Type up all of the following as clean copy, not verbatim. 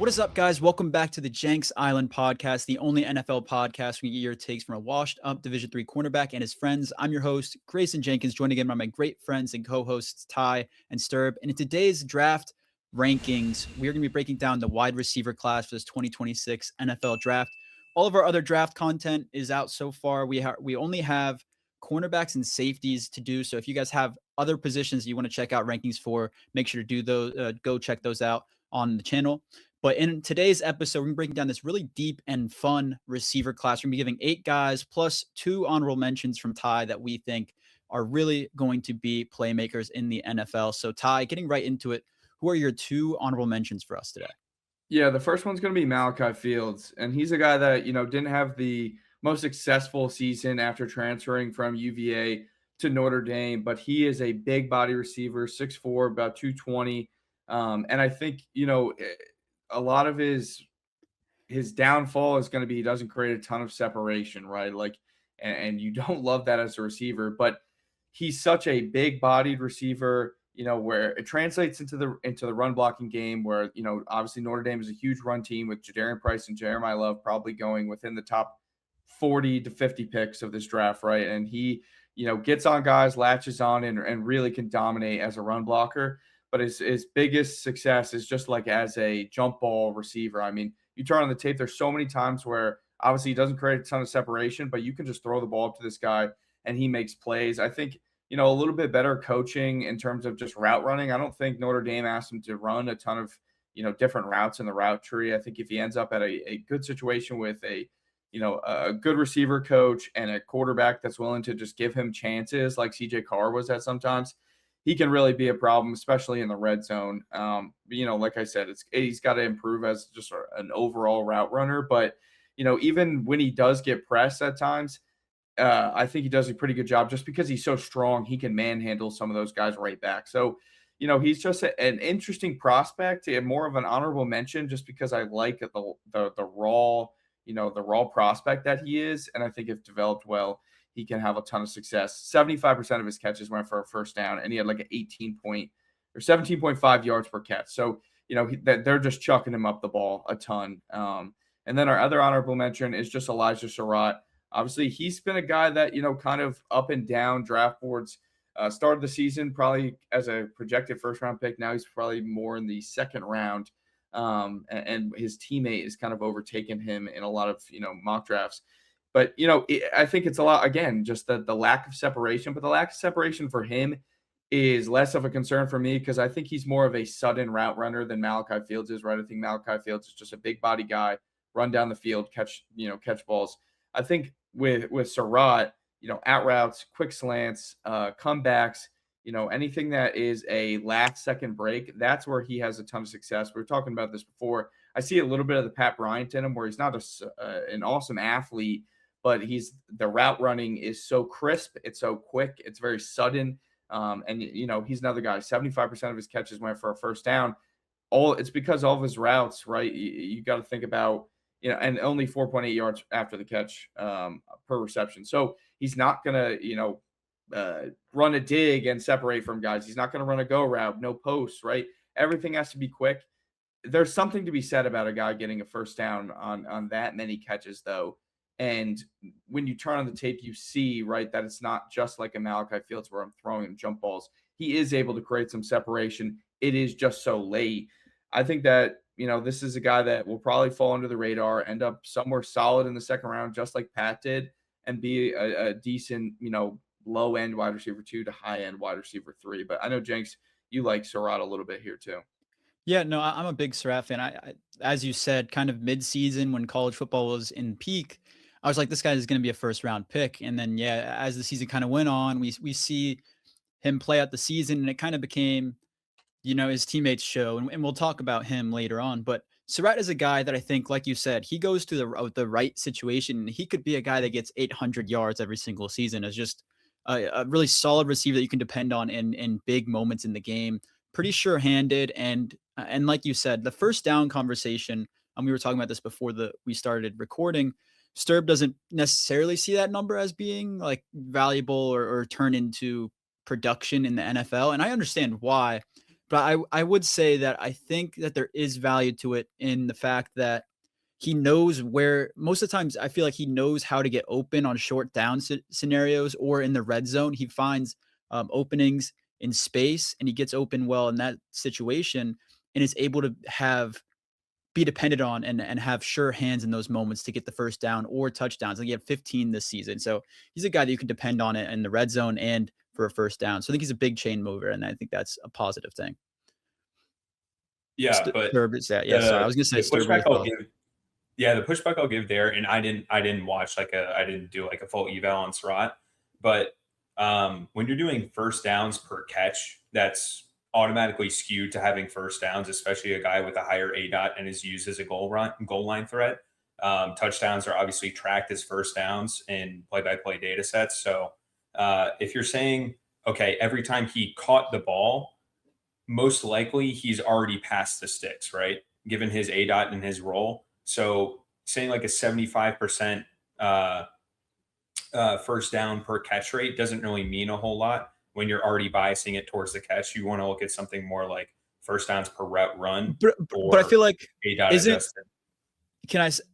What is up, guys? Welcome back to the Jenks Island podcast, the only NFL podcast where you get your takes from a washed-up Division III cornerback and his friends. I'm your host, Grayson Jenkins, joined again by my great friends and co-hosts, Ty and STERB. And in today's draft rankings, we're going to be breaking down the wide receiver class for this 2026 NFL draft. All of our other draft content is out so far. We only have cornerbacks and safeties to do. So if you guys have other positions you want to check out rankings for, make sure to do those. Go check those out on the channel. But in today's episode, we're going to be breaking down this really deep and fun receiver class. We're going to be giving 8 guys plus 2 honorable mentions from Ty that we think are really going to be playmakers in the NFL. So Ty, getting right into it, who are your 2 honorable mentions for us today? Yeah, the first one's going to be Malachi Fields. And he's a guy that, didn't have the most successful season after transferring from UVA to Notre Dame, but he is a big body receiver, 6'4", about 220. And I think, a lot of his downfall is going to be he doesn't create a ton of separation, right? And you don't love that as a receiver, but he's such a big-bodied receiver, where it translates into the run blocking game. Where obviously Notre Dame is a huge run team with Jordyn Price and Jeremiah Love probably going within the top 40 to 50 picks of this draft, right? And he gets on guys, latches on, and really can dominate as a run blocker. But his biggest success is just like as a jump ball receiver. I mean, you turn on the tape, there's so many times where obviously he doesn't create a ton of separation, but you can just throw the ball up to this guy and he makes plays. I think, a little bit better coaching in terms of just route running. I don't think Notre Dame asked him to run a ton of, different routes in the route tree. I think if he ends up at a good situation with a good receiver coach and a quarterback that's willing to just give him chances like CJ Carr was at sometimes, he can really be a problem, especially in the red zone. Like I said, he's got to improve as just an overall route runner. But, even when he does get pressed at times, I think he does a pretty good job just because he's so strong. He can manhandle some of those guys right back. So, he's just an interesting prospect and more of an honorable mention just because I like the raw, the raw prospect that he is. And I think if developed well, he can have a ton of success. 75% of his catches went for a first down, and he had like an 17.5 yards per catch. So, they're just chucking him up the ball a ton. And then our other honorable mention is just Elijah Sarratt. Obviously, he's been a guy that, kind of up and down draft boards. Started the season probably as a projected first-round pick. Now he's probably more in the second round. And his teammate is kind of overtaken him in a lot of, mock drafts. But, I think it's a lot, again, just the lack of separation. But the lack of separation for him is less of a concern for me because I think he's more of a sudden route runner than Malachi Fields is, right? I think Malachi Fields is just a big body guy, run down the field, catch balls. I think with Sarratt, out routes, quick slants, comebacks, anything that is a last second break, that's where he has a ton of success. We were talking about this before. I see a little bit of the Pat Bryant in him where he's not an awesome athlete, but the route running is so crisp. It's so quick. It's very sudden. And he's another guy, 75% of his catches went for a first down. It's because all of his routes, right? You got to think about, and only 4.8 yards after the catch per reception. So he's not going to, run a dig and separate from guys. He's not going to run a go route, no posts, right? Everything has to be quick. There's something to be said about a guy getting a first down on that many catches, though. And when you turn on the tape, you see, right, that it's not just like a Malachi Fields where I'm throwing him jump balls. He is able to create some separation. It is just so late. I think that, this is a guy that will probably fall under the radar, end up somewhere solid in the second round, just like Pat did, and be a decent, low-end wide receiver 2 to high-end wide receiver 3. But I know, Jenks, you like Sarratt a little bit here too. Yeah, no, I'm a big Sarratt fan. I as you said, kind of mid-season when college football was in peak, I was like, this guy is going to be a first-round pick. And then, yeah, as the season kind of went on, we see him play out the season, and it kind of became, his teammates show. And we'll talk about him later on. But Sarratt is a guy that I think, like you said, he goes to the right situation, and he could be a guy that gets 800 yards every single season as just a really solid receiver that you can depend on in big moments in the game. Pretty sure-handed, and like you said, the first down conversation, we were talking about this before we started recording. STERB doesn't necessarily see that number as being like valuable or turn into production in the NFL, and I understand why. But I would say that I think that there is value to it in the fact that he knows where most of the times I feel like he knows how to get open on short down scenarios or in the red zone. He finds openings in space and he gets open well in that situation and is able to be dependent on and have sure hands in those moments to get the first down or touchdowns. Like he had 15 this season. So he's a guy that you can depend on it in the red zone and for a first down. So I think he's a big chain mover, and I think that's a positive thing. Yeah, but Sturb is that. Yeah, sorry. I was gonna say the Sturb pushback as I'll well. give. Yeah, the pushback I'll give there, and I didn't watch I didn't do like a full eval on Sarratt, but when you're doing first downs per catch, that's automatically skewed to having first downs, especially a guy with a higher ADOT and is used as a goal line threat. Touchdowns are obviously tracked as first downs in play-by-play data sets. So if you're saying, okay, every time he caught the ball, most likely he's already past the sticks, right? Given his ADOT and his role. So saying like a 75% first down per catch rate doesn't really mean a whole lot when you're already biasing it towards the catch. You want to look at something more like first downs per route run. But I feel like ADOT adjusted.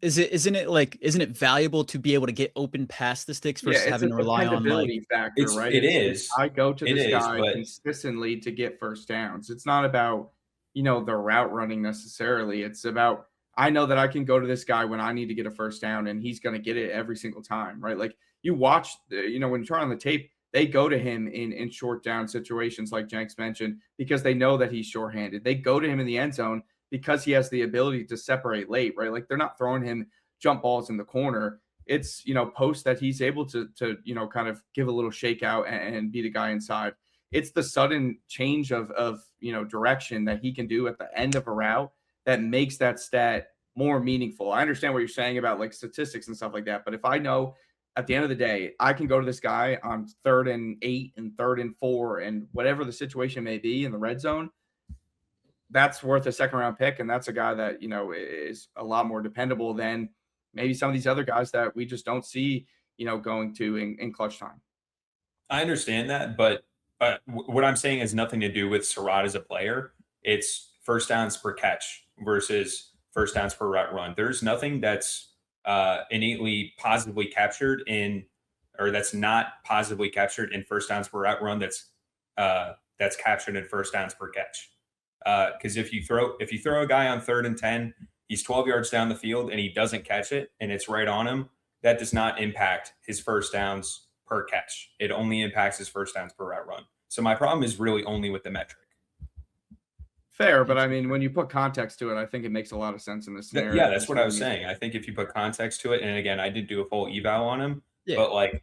Isn't it valuable to be able to get open past the sticks versus having to rely on like factor, right? It is. I go to this guy consistently to get first downs. It's not about, the route running necessarily. It's about, I know that I can go to this guy when I need to get a first down and he's going to get it every single time, right? Like you watch, when you turn on the tape, they go to him in short down situations like Jenks mentioned, because they know that he's shorthanded. They go to him in the end zone because he has the ability to separate late, right? Like they're not throwing him jump balls in the corner. It's, post that he's able to kind of give a little shakeout and be the guy inside. It's the sudden change of direction that he can do at the end of a route that makes that stat more meaningful. I understand what you're saying about like statistics and stuff like that, but if I know at the end of the day, I can go to this guy on 3rd and 8 and 3rd and 4 and whatever the situation may be in the red zone, that's worth a second round pick. And that's a guy that, is a lot more dependable than maybe some of these other guys that we just don't see, going to in clutch time. I understand that, but what I'm saying has nothing to do with Sarratt as a player. It's first downs per catch versus first downs per route run. There's nothing that's innately positively captured that's not positively captured in first downs per route run that's captured in first downs per catch. Because if you throw a guy on 3rd and 10, he's 12 yards down the field and he doesn't catch it and it's right on him, that does not impact his first downs per catch. It only impacts his first downs per route run. So my problem is really only with the metric. Fair, but I mean, when you put context to it, I think it makes a lot of sense in this scenario. Yeah, that's what I was saying. I think if you put context to it, and again, I did do a full eval on him, but like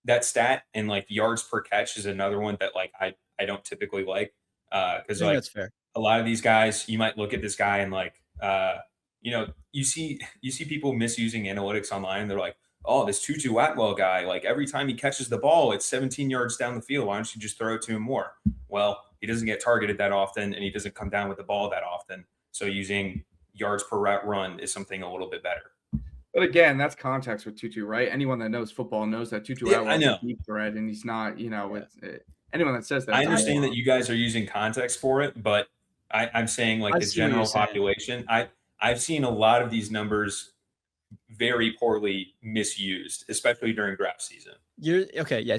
that stat and like yards per catch is another one that like I don't typically like because like that's fair. A lot of these guys, you might look at this guy and like you see people misusing analytics online. And they're like, oh, this Tutu Atwell guy, like every time he catches the ball, it's 17 yards down the field. Why don't you just throw it to him more? Well, he doesn't get targeted that often and he doesn't come down with the ball that often. So using yards per route run is something a little bit better. But again, that's context with Tutu, right? Anyone that knows football knows that Tutu Atwell is a deep threat and he's not, anyone that says that. I understand that you guys are using context for it, but I'm saying like the general population, I've seen a lot of these numbers very poorly misused, especially during draft season.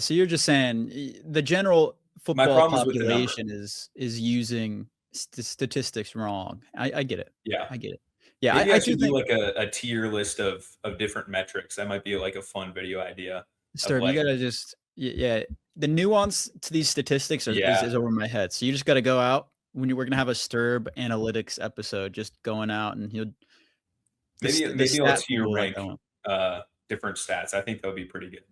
So you're just saying the general football population is using statistics wrong. I get it. Yeah, I get it. Yeah, maybe I should do like a tier list of different metrics. That might be like a fun video idea. Sturb, like, you gotta just the nuance to these statistics is over my head. So you just gotta go out when we're gonna have a Sturb analytics episode, just going out and maybe let's tier rank different stats. I think that would be pretty good.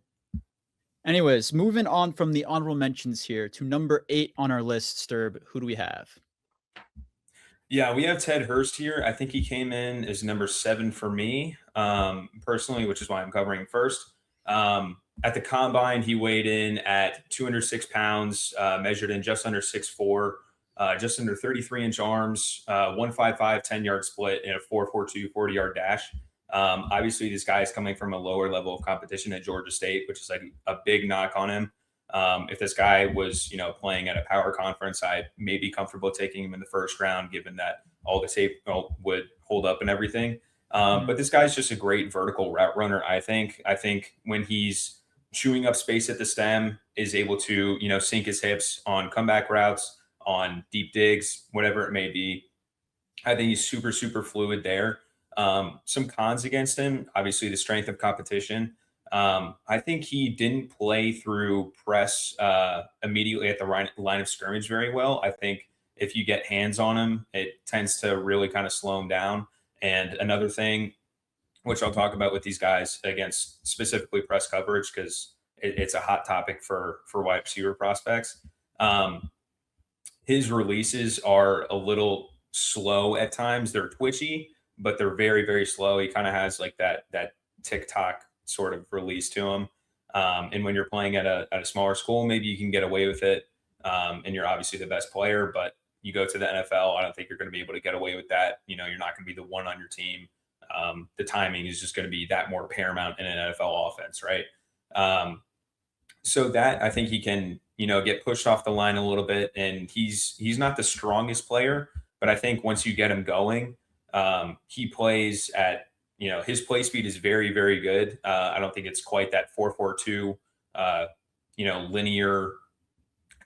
Anyways, moving on from the honorable mentions here to number 8 on our list, Sturb. Who do we have? Yeah, we have Ted Hurst here. I think he came in as number 7 for me, personally, which is why I'm covering first. At the combine, he weighed in at 206 pounds, measured in just under 6'4", just under 33-inch arms, 155, 10-yard split, and a 4.42 40-yard dash. Obviously, this guy is coming from a lower level of competition at Georgia State, which is like a big knock on him. If this guy was, playing at a power conference, I may be comfortable taking him in the first round, given that all the tape would hold up and everything. But this guy's just a great vertical route runner. I think when he's chewing up space at the stem, is able to, sink his hips on comeback routes, on deep digs, whatever it may be. I think he's super, super fluid there. Some cons against him, obviously the strength of competition. I think he didn't play through press immediately at the line of scrimmage very well. I think if you get hands on him, it tends to really kind of slow him down. And another thing, which I'll talk about with these guys against specifically press coverage, because it's a hot topic for wide receiver prospects. His releases are a little slow at times. They're twitchy, but they're very, very slow. He kind of has like that TikTok sort of release to him. And when you're playing at a smaller school, maybe you can get away with it. And you're obviously the best player, but you go to the NFL, I don't think you're going to be able to get away with that. You're not going to be the one on your team. The timing is just going to be that more paramount in an NFL offense, right? So that I think he can, get pushed off the line a little bit, and he's not the strongest player, but I think once you get him going, he plays at, his play speed is very, very good. I don't think it's quite that 4.42, linear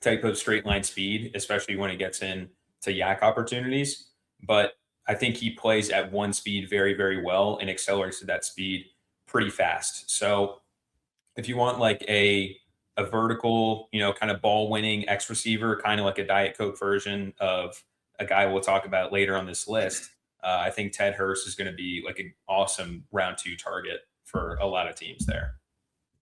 type of straight line speed, especially when it gets in to yak opportunities. But I think he plays at one speed very, very well and accelerates to that speed pretty fast. So if you want like a vertical, kind of ball winning X receiver, kind of like a Diet Coke version of a guy we'll talk about later on this list, I think Ted Hurst is going to be like an awesome round 2 target for a lot of teams there.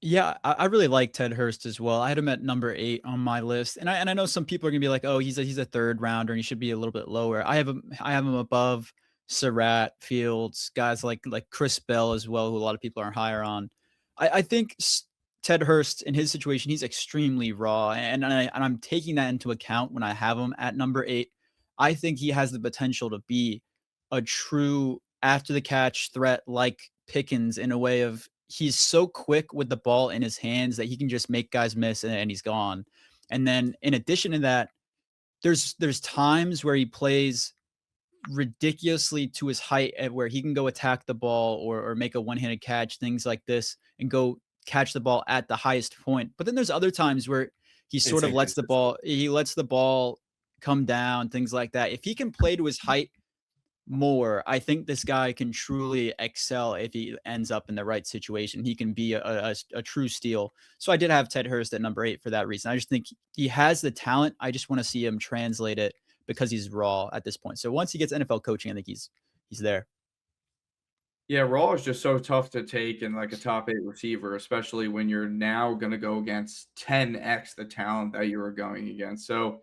Yeah, I really like Ted Hurst as well. I had him at number 8 on my list, and I know some people are gonna be like, "Oh, he's a third rounder, and he should be a little bit lower." I have him above Sarratt, Fields, guys like Chris Bell as well, who a lot of people are higher on. I think Ted Hurst in his situation, he's extremely raw, and I'm taking that into account when I have him at number 8. I think he has the potential to be a true after the catch threat like Pickens, in a way of he's so quick with the ball in his hands that he can just make guys miss, and he's gone. And then in addition to that, there's times where he plays ridiculously to his height, at where he can go attack the ball or make a one-handed catch, things like this, and go catch the ball at the highest point. But then there's other times where he sort of lets the ball come down, things like that. If he can play to his height more, I think this guy can truly excel if he ends up in the right situation. He can be a true steal. So I did have Ted Hurst at number 8 for that reason. I just think he has the talent. I just want to see him translate it because he's raw at this point. So once he gets NFL coaching, I think he's there. Yeah, raw is just so tough to take in like a top 8 receiver, especially when you're now going to go against 10x the talent that you were going against. So,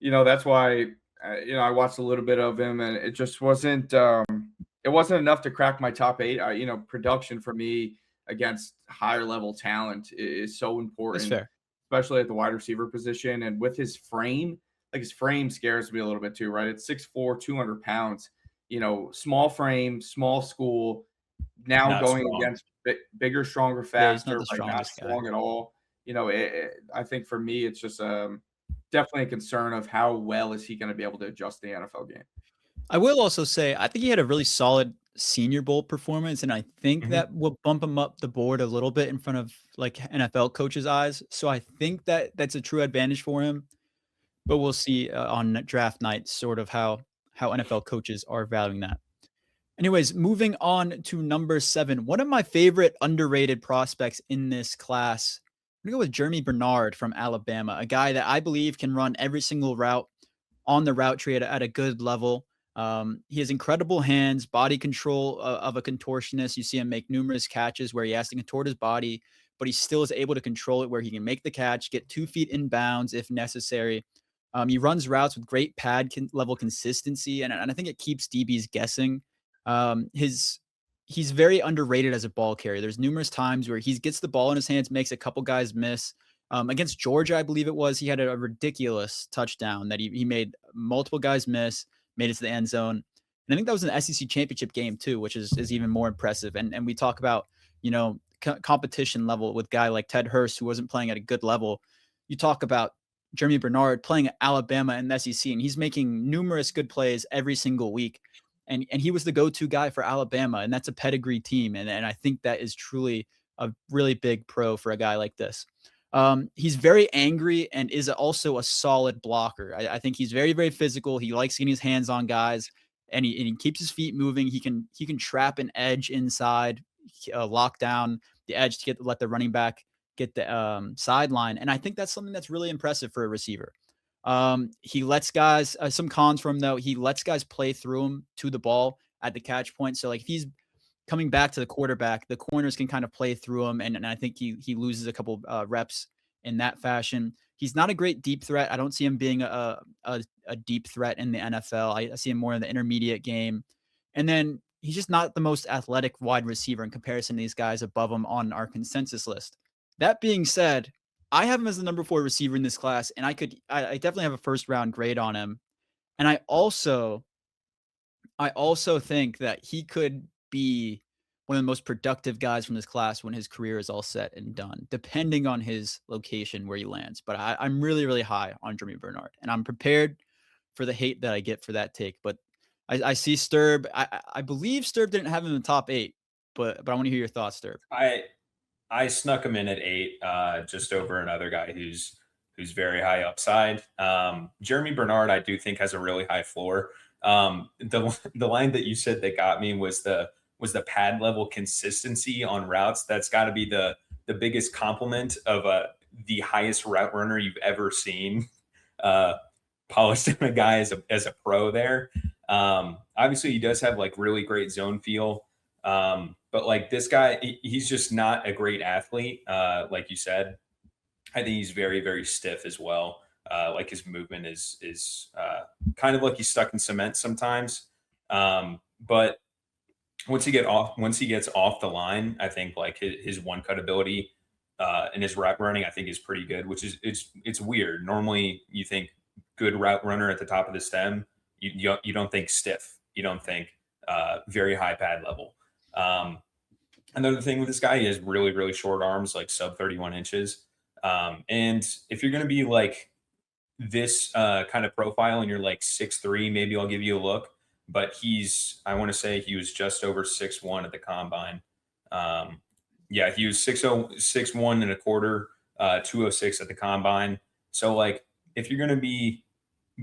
that's why I watched a little bit of him, and it just wasn't enough to crack my top 8. Production for me against higher level talent is so important, That's fair. especially at the wide receiver position. And with his frame, his frame scares me a little bit too, right? It's 6'4", 200 pounds, small frame, small school, now Not going strong. against bigger, stronger, Yeah, he's faster, not the not strongest guy. strong at all. I think for me, it's just definitely a concern of how well is he going to be able to adjust the NFL game. I will also say, I think he had a really solid Senior Bowl performance, and I think that will bump him up the board a little bit in front of like NFL coaches' eyes. So I think that that's a true advantage for him. But we'll see on draft night sort of how NFL coaches are valuing that. Anyways, moving on to number 7. One of my favorite underrated prospects in this class, I'm going to go with Germie Bernard from Alabama, a guy that I believe can run every single route on the route tree at a good level. He has incredible hands, body control of a contortionist. You see him make numerous catches where he has to contort his body, but he still is able to control it, where he can make the catch, get 2 feet in bounds if necessary. He runs routes with great pad level consistency, and I think it keeps DBs guessing. He's very underrated as a ball carrier. There's numerous times where he gets the ball in his hands, makes a couple guys miss. Against Georgia, I believe it was, he had a ridiculous touchdown that he made multiple guys miss, made it to the end zone. And I think that was an SEC championship game too, which is even more impressive. And we talk about, competition level with a guy like Ted Hurst, who wasn't playing at a good level. You talk about Germie Bernard playing at Alabama and the SEC, and he's making numerous good plays every single week. And he was the go-to guy for Alabama, and that's a pedigree team. And I think that is truly a really big pro for a guy like this. He's very angry and is also a solid blocker. I think he's very, very physical. He likes getting his hands on guys, and he keeps his feet moving. He can trap an edge inside, lock down the edge to let the running back get the sideline. And I think that's something that's really impressive for a receiver. He lets guys, some cons from him though, he lets guys play through him to the ball at the catch point. So like if he's coming back to the quarterback, the corners can kind of play through him. And I think he loses a couple reps in that fashion. He's not a great deep threat. I don't see him being a deep threat in the NFL. I see him more in the intermediate game. And then he's just not the most athletic wide receiver in comparison to these guys above him on our consensus list. That being said, I have him as the number 4 receiver in this class, and I definitely have a first round grade on him. And I also think that he could be one of the most productive guys from this class when his career is all set and done, depending on his location where he lands. But I'm really, really high on Germie Bernard, and I'm prepared for the hate that I get for that take. But I see STERB. I believe STERB didn't have him in the top 8, but I want to hear your thoughts, STERB. I snuck him in at 8, just over another guy who's very high upside. Germie Bernard, I do think, has a really high floor. The line that you said that got me was the pad level consistency on routes. That's got to be the biggest compliment of the highest route runner you've ever seen. Polished a guy as a pro there. Obviously, he does have like really great zone feel. But like this guy, he's just not a great athlete. Like you said, I think he's very, very stiff as well. Like his movement is kind of like he's stuck in cement sometimes. But once he gets off the line, I think like his one cut ability and his route running, I think is pretty good, which is it's weird. Normally you think good route runner at the top of the stem. You don't think stiff. You don't think very high pad level. Another thing with this guy, he has really, really short arms, like sub 31 inches. And if you're going to be like this kind of profile and you're like 6'3", maybe I'll give you a look. But I want to say he was just over 6'1" at the combine. Yeah, he was 6'1" and a quarter, 206 at the combine. So like if you're going to be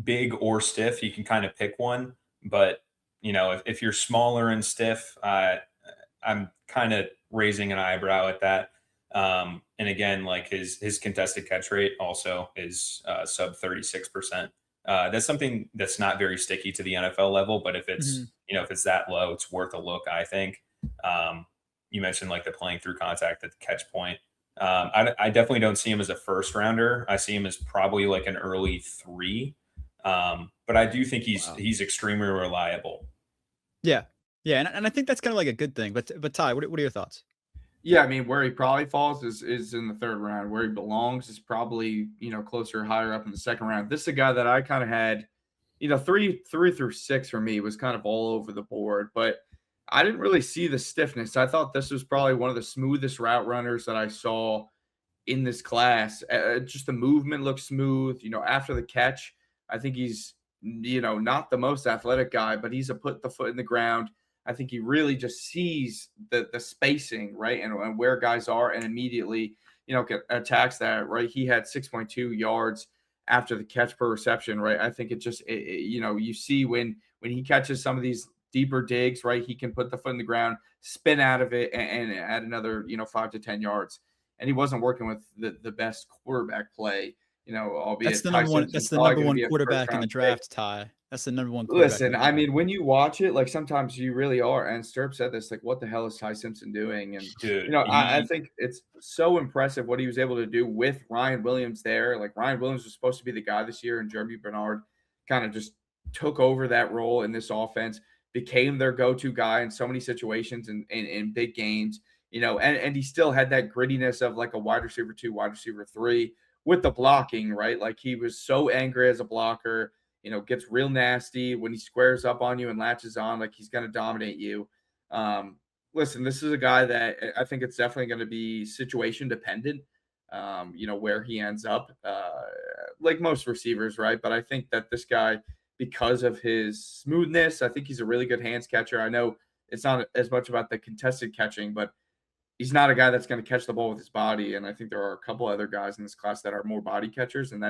big or stiff, you can kind of pick one. But you know, if you're smaller and stiff, I'm kind of raising an eyebrow at that. And again, like his contested catch rate also is sub 36%. That's something that's not very sticky to the NFL level, but if it's if it's that low, it's worth a look, I think. You mentioned like the playing through contact at the catch point. I definitely don't see him as a first rounder. I see him as probably like an early 3. But I do think he's extremely reliable. Yeah. Yeah. And I think that's kind of like a good thing. But Ty, what are your thoughts? Yeah, I mean, where he probably falls is in the 3rd round. Where he belongs is probably, closer, higher up in the 2nd round. This is a guy that I kind of had, 3 through 6 for me was kind of all over the board, but I didn't really see the stiffness. I thought this was probably one of the smoothest route runners that I saw in this class. Just the movement looks smooth. After the catch, I think he's, not the most athletic guy, but he's put the foot in the ground. I think he really just sees the spacing, right, and where guys are, and immediately, attacks that, right? He had 6.2 yards after the catch per reception, right? I think you see when he catches some of these deeper digs, right, he can put the foot in the ground, spin out of it, and add another, 5 to 10 yards. And he wasn't working with the best quarterback play, albeit that's the number one. That's the number one quarterback in the draft, Ty. That's the number one. Listen, I mean, when you watch it, like sometimes you really are. And STERB said this, like, what the hell is Ty Simpson doing? And dude, I think it's so impressive what he was able to do with Ryan Williams there. Like Ryan Williams was supposed to be the guy this year, and Germie Bernard kind of just took over that role in this offense, became their go-to guy in so many situations and in big games. And he still had that grittiness of like a wide receiver 2, wide receiver 3 with the blocking, right? Like he was so angry as a blocker. Gets real nasty when he squares up on you and latches on, like he's going to dominate you. listen, this is a guy that I think it's definitely going to be situation dependent, where he ends up, like most receivers, right? But I think that this guy, because of his smoothness, I think he's a really good hands catcher. I know it's not as much about the contested catching, but he's not a guy that's going to catch the ball with his body. And I think there are a couple other guys in this class that are more body catchers, and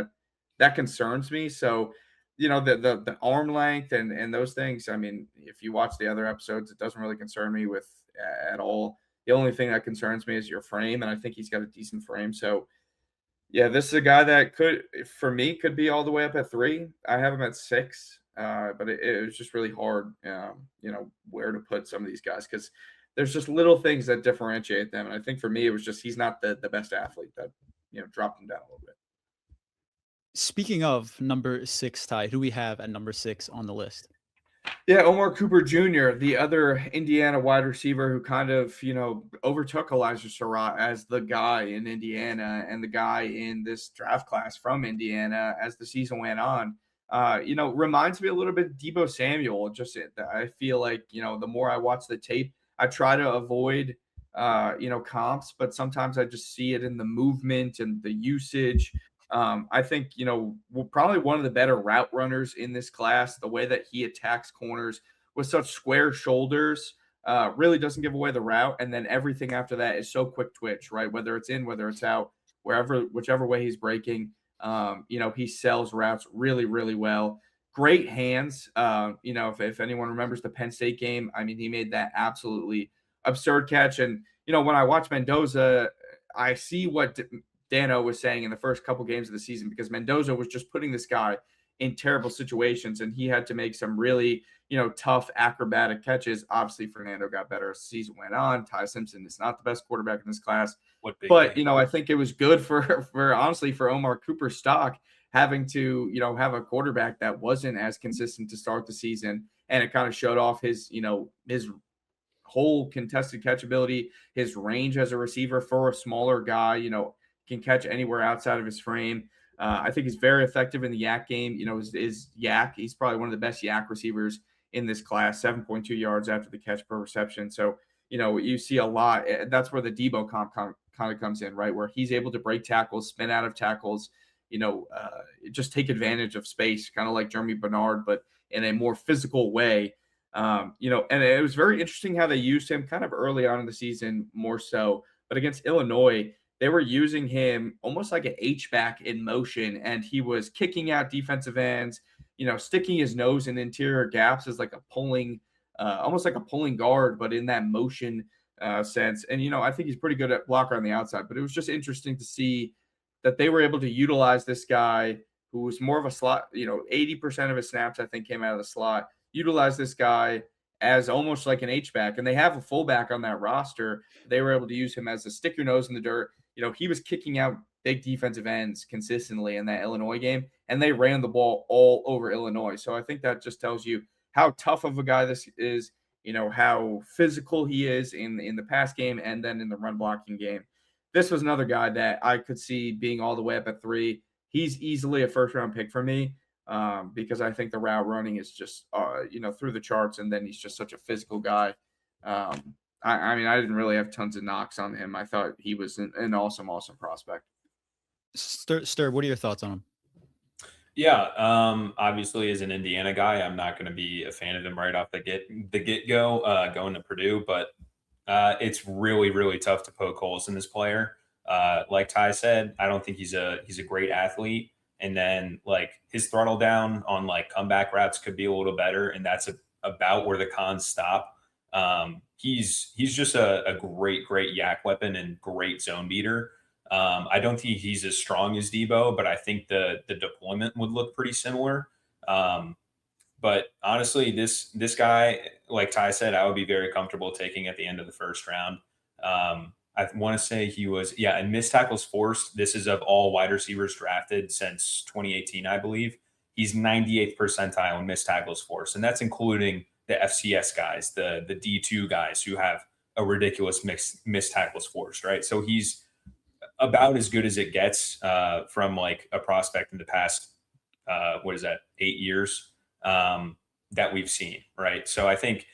that concerns me. So, the arm length and those things. I mean, if you watch the other episodes, it doesn't really concern me with at all. The only thing that concerns me is your frame, and I think he's got a decent frame. So, yeah, this is a guy that for me, could be all the way up at 3. I have him at 6, but it was just really hard, where to put some of these guys because there's just little things that differentiate them. And I think for me, it was just he's not the best athlete that, dropped him down a little bit. Speaking of number 6, Ty, who we have at number 6 on the list? Yeah, Omar Cooper Jr., the other Indiana wide receiver who kind of, overtook Elijah Sarratt as the guy in Indiana and the guy in this draft class from Indiana as the season went on. Reminds me a little bit of Deebo Samuel. Just I feel like, the more I watch the tape, I try to avoid, comps, but sometimes I just see it in the movement and the usage. I think, probably one of the better route runners in this class. The way that he attacks corners with such square shoulders really doesn't give away the route. And then everything after that is so quick twitch, right? Whether it's in, whether it's out, whichever way he's breaking, he sells routes really, really well. Great hands. If anyone remembers the Penn State game, I mean, he made that absolutely absurd catch. And, when I watch Mendoza, I see what Dano was saying in the first couple games of the season, because Mendoza was just putting this guy in terrible situations and he had to make some really, tough acrobatic catches. Obviously, Fernando got better as the season went on. Ty Simpson is not the best quarterback in this class. But, I think it was good for honestly, for Omar Cooper's stock having to, have a quarterback that wasn't as consistent to start the season. And it kind of showed off his, his whole contested catch ability, his range as a receiver for a smaller guy, can catch anywhere outside of his frame. I think he's very effective in the yak game. Is yak. He's probably one of the best yak receivers in this class, 7.2 yards after the catch per reception. So, you see a lot. That's where the Deebo comp kind of comes in, right? Where he's able to break tackles, spin out of tackles, just take advantage of space, kind of like Germie Bernard, but in a more physical way. And it was very interesting how they used him kind of early on in the season, more so. But against Illinois, they were using him almost like an H-back in motion, and he was kicking out defensive ends, sticking his nose in interior gaps as like a pulling, almost like a pulling guard, but in that motion sense. And, I think he's pretty good at blocker on the outside, but it was just interesting to see that they were able to utilize this guy who was more of a slot, 80% of his snaps, I think, came out of the slot, utilize this guy as almost like an H-back. And they have a fullback on that roster. They were able to use him as a stick your nose in the dirt. He was kicking out big defensive ends consistently in that Illinois game, and they ran the ball all over Illinois. So I think that just tells you how tough of a guy this is, how physical he is in the pass game and then in the run blocking game. This was another guy that I could see being all the way up at 3. He's easily a first-round pick for me because I think the route running is just, through the charts, and then he's just such a physical guy. I mean, I didn't really have tons of knocks on him. I thought he was an awesome, awesome prospect. STERB, what are your thoughts on him? Yeah, obviously, as an Indiana guy, I'm not going to be a fan of him right off the get-go going to Purdue, but it's really, really tough to poke holes in this player. Like Ty said, I don't think he's a great athlete. And then like his throttle down on like comeback routes could be a little better. And that's about where the cons stop. He's just a great yak weapon and great zone beater. I don't think he's as strong as Deebo, but I think the deployment would look pretty similar. But honestly, this guy, like Ty said, I would be very comfortable taking at the end of the first round. I want to say he was, in missed tackles forced. This is of all wide receivers drafted since 2018, I believe. He's 98th percentile in missed tackles forced, and that's including the FCS guys, the D2 guys who have a ridiculous missed tackles forced, right? So he's about as good as it gets from like a prospect in the past, 8 years that we've seen, right? So I think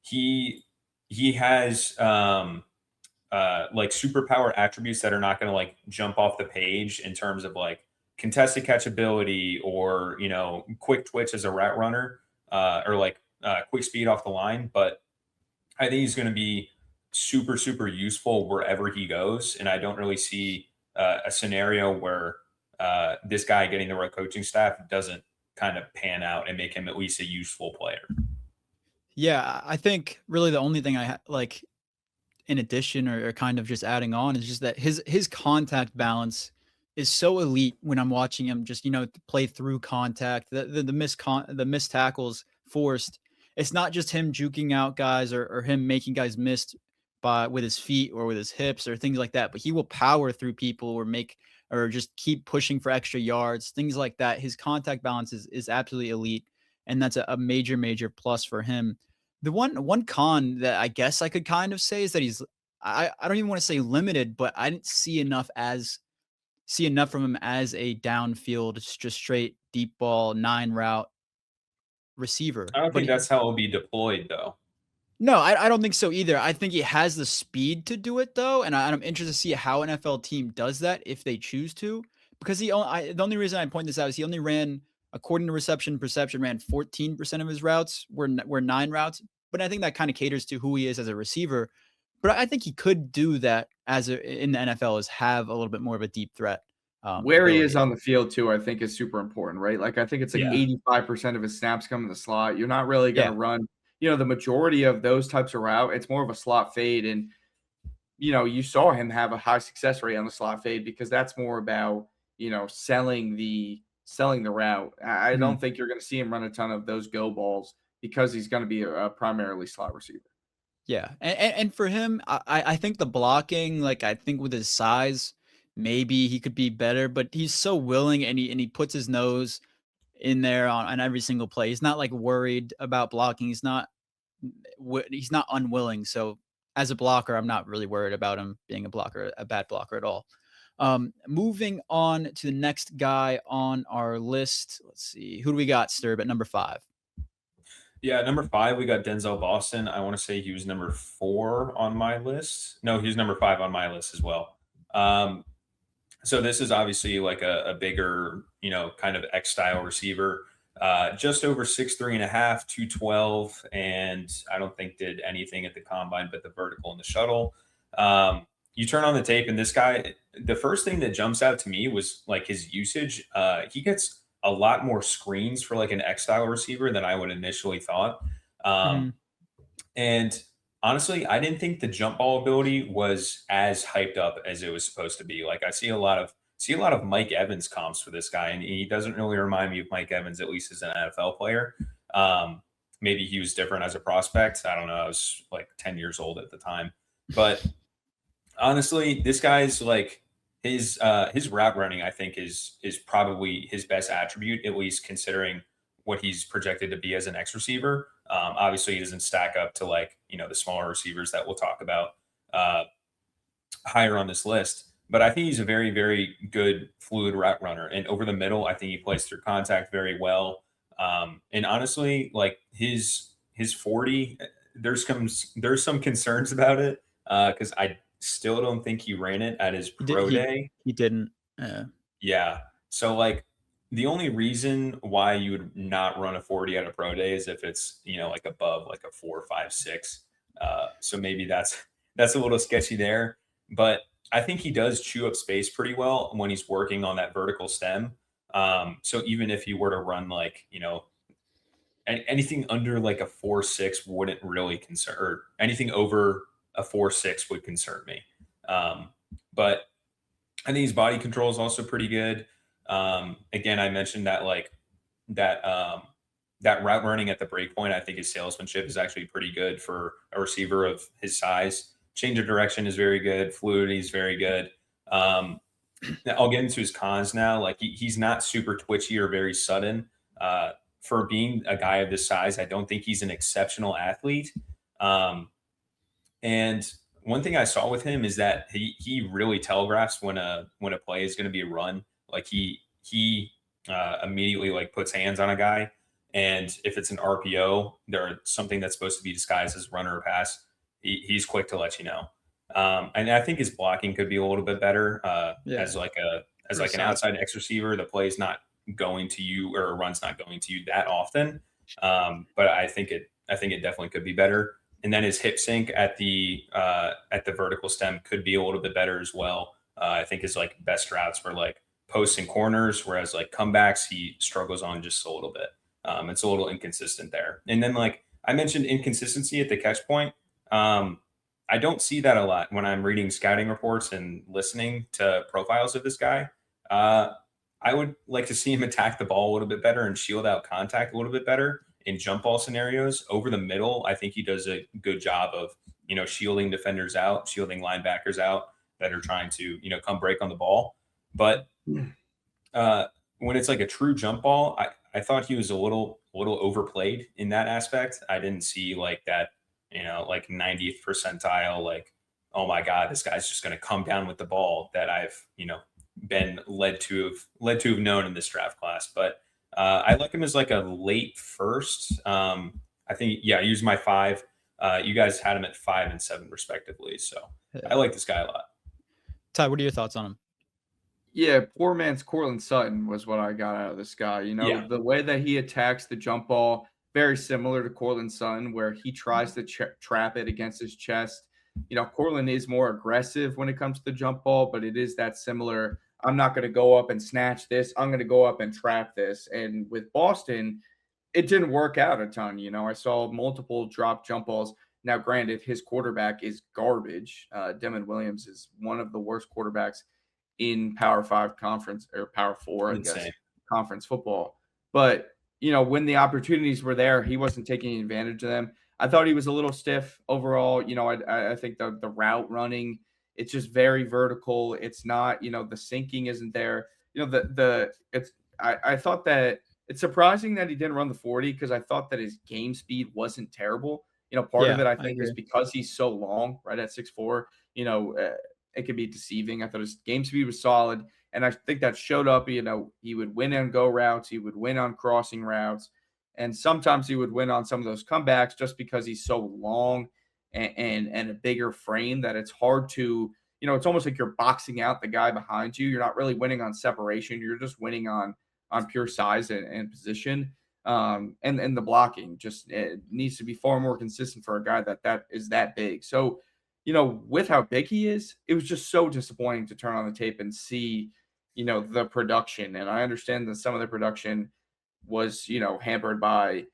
he he has like superpower attributes that are not going to like jump off the page in terms of like contested catchability or, you know, quick twitch as a route runner, or like quick speed off the line. But I think he's going to be super, super useful wherever he goes. And I don't really see a scenario where this guy getting the right coaching staff doesn't kind of pan out and make him at least a useful player. Yeah, I think really the only thing like in addition or kind of just adding on is just that his contact balance is so elite when I'm watching him just, you know, play through contact, the missed tackles forced. It's not just him juking out guys or him making guys missed by with his feet or with his hips or things like that, but he will power through people or just keep pushing for extra yards, things like that. His contact balance is absolutely elite, and that's a major, major plus for him. The one con that I guess I could kind of say is that I don't even want to say limited, but I didn't see enough from him as a downfield, just straight deep ball 9 route receiver. I don't But think that's how it'll be deployed, though. no, I don't think so either. I think he has the speed to do it though, and I'm interested to see how an NFL team does that if they choose to. Because the only reason I point this out is he only ran, according to reception perception, ran 14% of his routes were 9 routes. But I think that kind of caters to who he is as a receiver. But I think he could do that in the NFL, is have a little bit more of a deep threat. Where he is Ability. on the field too, I think is super important, right? Like I think it's like Yeah. 85% of his snaps come in the slot. You're not really going to Yeah. run, you know, the majority of those types of route. It's more of a slot fade, and you know, you saw him have a high success rate on the slot fade because that's more about, you know, selling the route. I Mhm. don't think you're going to see him run a ton of those go balls because he's going to be a primarily slot receiver. Yeah, and for him, I think the blocking, like I think with his size, maybe he could be better, but he's so willing and he puts his nose in there on every single play. He's not like worried about blocking. He's not unwilling. So as a blocker, I'm not really worried about him being a bad blocker at all. Moving on to the next guy on our list. Let's see, who do we got, Sturb, at number 5? Yeah, number 5, we got Denzel Boston. I want to say he was number 4 on my list. No, he was number 5 on my list as well. So this is obviously like a bigger, you know, kind of X style receiver. Just over 6'3.5", 212, and I don't think did anything at the combine but the vertical and the shuttle. You turn on the tape, and this guy, the first thing that jumps out to me was like his usage. He gets a lot more screens for like an X style receiver than I would initially thought. Mhm. And honestly, I didn't think the jump ball ability was as hyped up as it was supposed to be. Like I see a lot of Mike Evans comps for this guy, and he doesn't really remind me of Mike Evans, at least as an NFL player. Maybe he was different as a prospect. I don't know. I was like 10 years old at the time. But honestly, this guy's like his route running, I think, is probably his best attribute, at least considering what he's projected to be as an X receiver. Obviously, he doesn't stack up to like, you know, the smaller receivers that we'll talk about higher on this list. But I think he's a very, very good fluid route runner. And over the middle, I think he plays through contact very well. And honestly, like his 40, there's some concerns about it because I still don't think he ran it at his pro day. He didn't. Yeah. So like the only reason why you would not run a 40 at a pro day is if it's, you know, like above like a 4, 5, 6. So maybe that's a little sketchy there. But I think he does chew up space pretty well when he's working on that vertical stem. So even if he were to run like, you know, anything under like a 4.6 wouldn't really concern, or anything over a 4.6 would concern me. But I think his body control is also pretty good. Again, I mentioned that like that route running at the break point. I think his salesmanship is actually pretty good for a receiver of his size. Change of direction is very good. Fluidity is very good. I'll get into his cons now. Like he's not super twitchy or very sudden. For being a guy of this size, I don't think he's an exceptional athlete. And one thing I saw with him is that he really telegraphs when a play is going to be a run. Like he immediately like puts hands on a guy, and if it's an RPO, something that's supposed to be disguised as runner or pass, he's quick to let you know. And I think his blocking could be a little bit better as like an outside X receiver. The play's not going to you, or a run's not going to you that often. But I think it definitely could be better. And then his hip sync at the vertical stem could be a little bit better as well. I think his like best routes were like posts and corners, whereas like comebacks he struggles on just a little bit. It's a little inconsistent there. And then like I mentioned inconsistency at the catch point. I don't see that a lot when I'm reading scouting reports and listening to profiles of this guy. I would like to see him attack the ball a little bit better and shield out contact a little bit better in jump ball scenarios. Over the middle, I think he does a good job of, shielding defenders out, shielding linebackers out that are trying to, come break on the ball. But when it's like a true jump ball, I thought he was a little overplayed in that aspect. I didn't see like that, like 90th percentile, like, oh my God, this guy's just going to come down with the ball that I've, been led to have known in this draft class. But I like him as like a late first. I think, I used my 5. You guys had him at 5 and 7 respectively. So I like this guy a lot. Ty, what are your thoughts on him? Yeah, poor man's Courtland Sutton was what I got out of this guy. The way that he attacks the jump ball, very similar to Courtland Sutton, where he tries to trap it against his chest. Courtland is more aggressive when it comes to the jump ball, but it is that similar. I'm not going to go up and snatch this. I'm going to go up and trap this. And with Boston, it didn't work out a ton. I saw multiple drop jump balls. Now, granted, his quarterback is garbage. Demond Williams is one of the worst quarterbacks in Power 5 conference, or Power 4, I guess, conference football. But, when the opportunities were there, he wasn't taking advantage of them. I thought he was a little stiff overall. I think the route running, it's just very vertical. It's not, the sinking isn't there. I thought that it's surprising that he didn't run the 40, because I thought that his game speed wasn't terrible. Part of it, I think, is because he's so long, right at 6'4", it could be deceiving. I thought his game speed was solid, and I think that showed up. He would win on go routes. He would win on crossing routes. And sometimes he would win on some of those comebacks just because he's so long and a bigger frame that it's hard to, it's almost like you're boxing out the guy behind you. You're not really winning on separation. You're just winning on pure size and position. And the blocking just needs to be far more consistent for a guy that is that big. So, with how big he is, it was just so disappointing to turn on the tape and see, the production. And I understand that some of the production was, hampered by,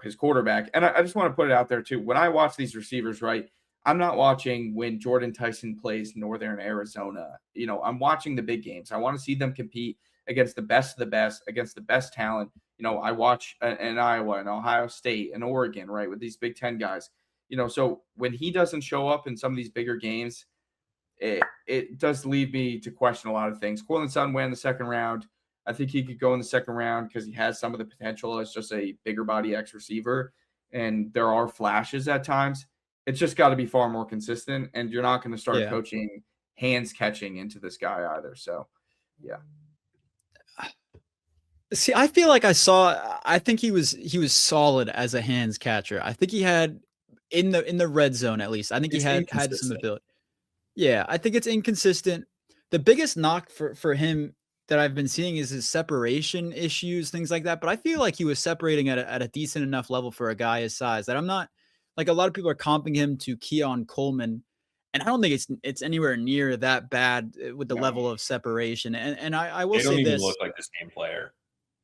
his quarterback. And I just want to put it out there too. When I watch these receivers, right, I'm not watching when Jordyn Tyson plays Northern Arizona. I'm watching the big games. I want to see them compete against the best of the best, against the best talent. I watch in Iowa and Ohio State and Oregon, right, with these Big Ten guys. So when he doesn't show up in some of these bigger games, it does lead me to question a lot of things. Courtland Sutton went in the second round. I think he could go in the second round because he has some of the potential as just a bigger body X receiver. And there are flashes at times. It's just got to be far more consistent. And you're not going to start coaching hands catching into this guy either. So, yeah. See, I feel like I think he was solid as a hands catcher. I think he had in the red zone, at least. I think he had some ability. Yeah, I think it's inconsistent. The biggest knock for him that I've been seeing is his separation issues, things like that. But I feel like he was separating at a decent enough level for a guy his size that I'm not like, a lot of people are comping him to Keon Coleman. And I don't think it's anywhere near that bad with the level of separation. And I will say this. They don't even look like the same player.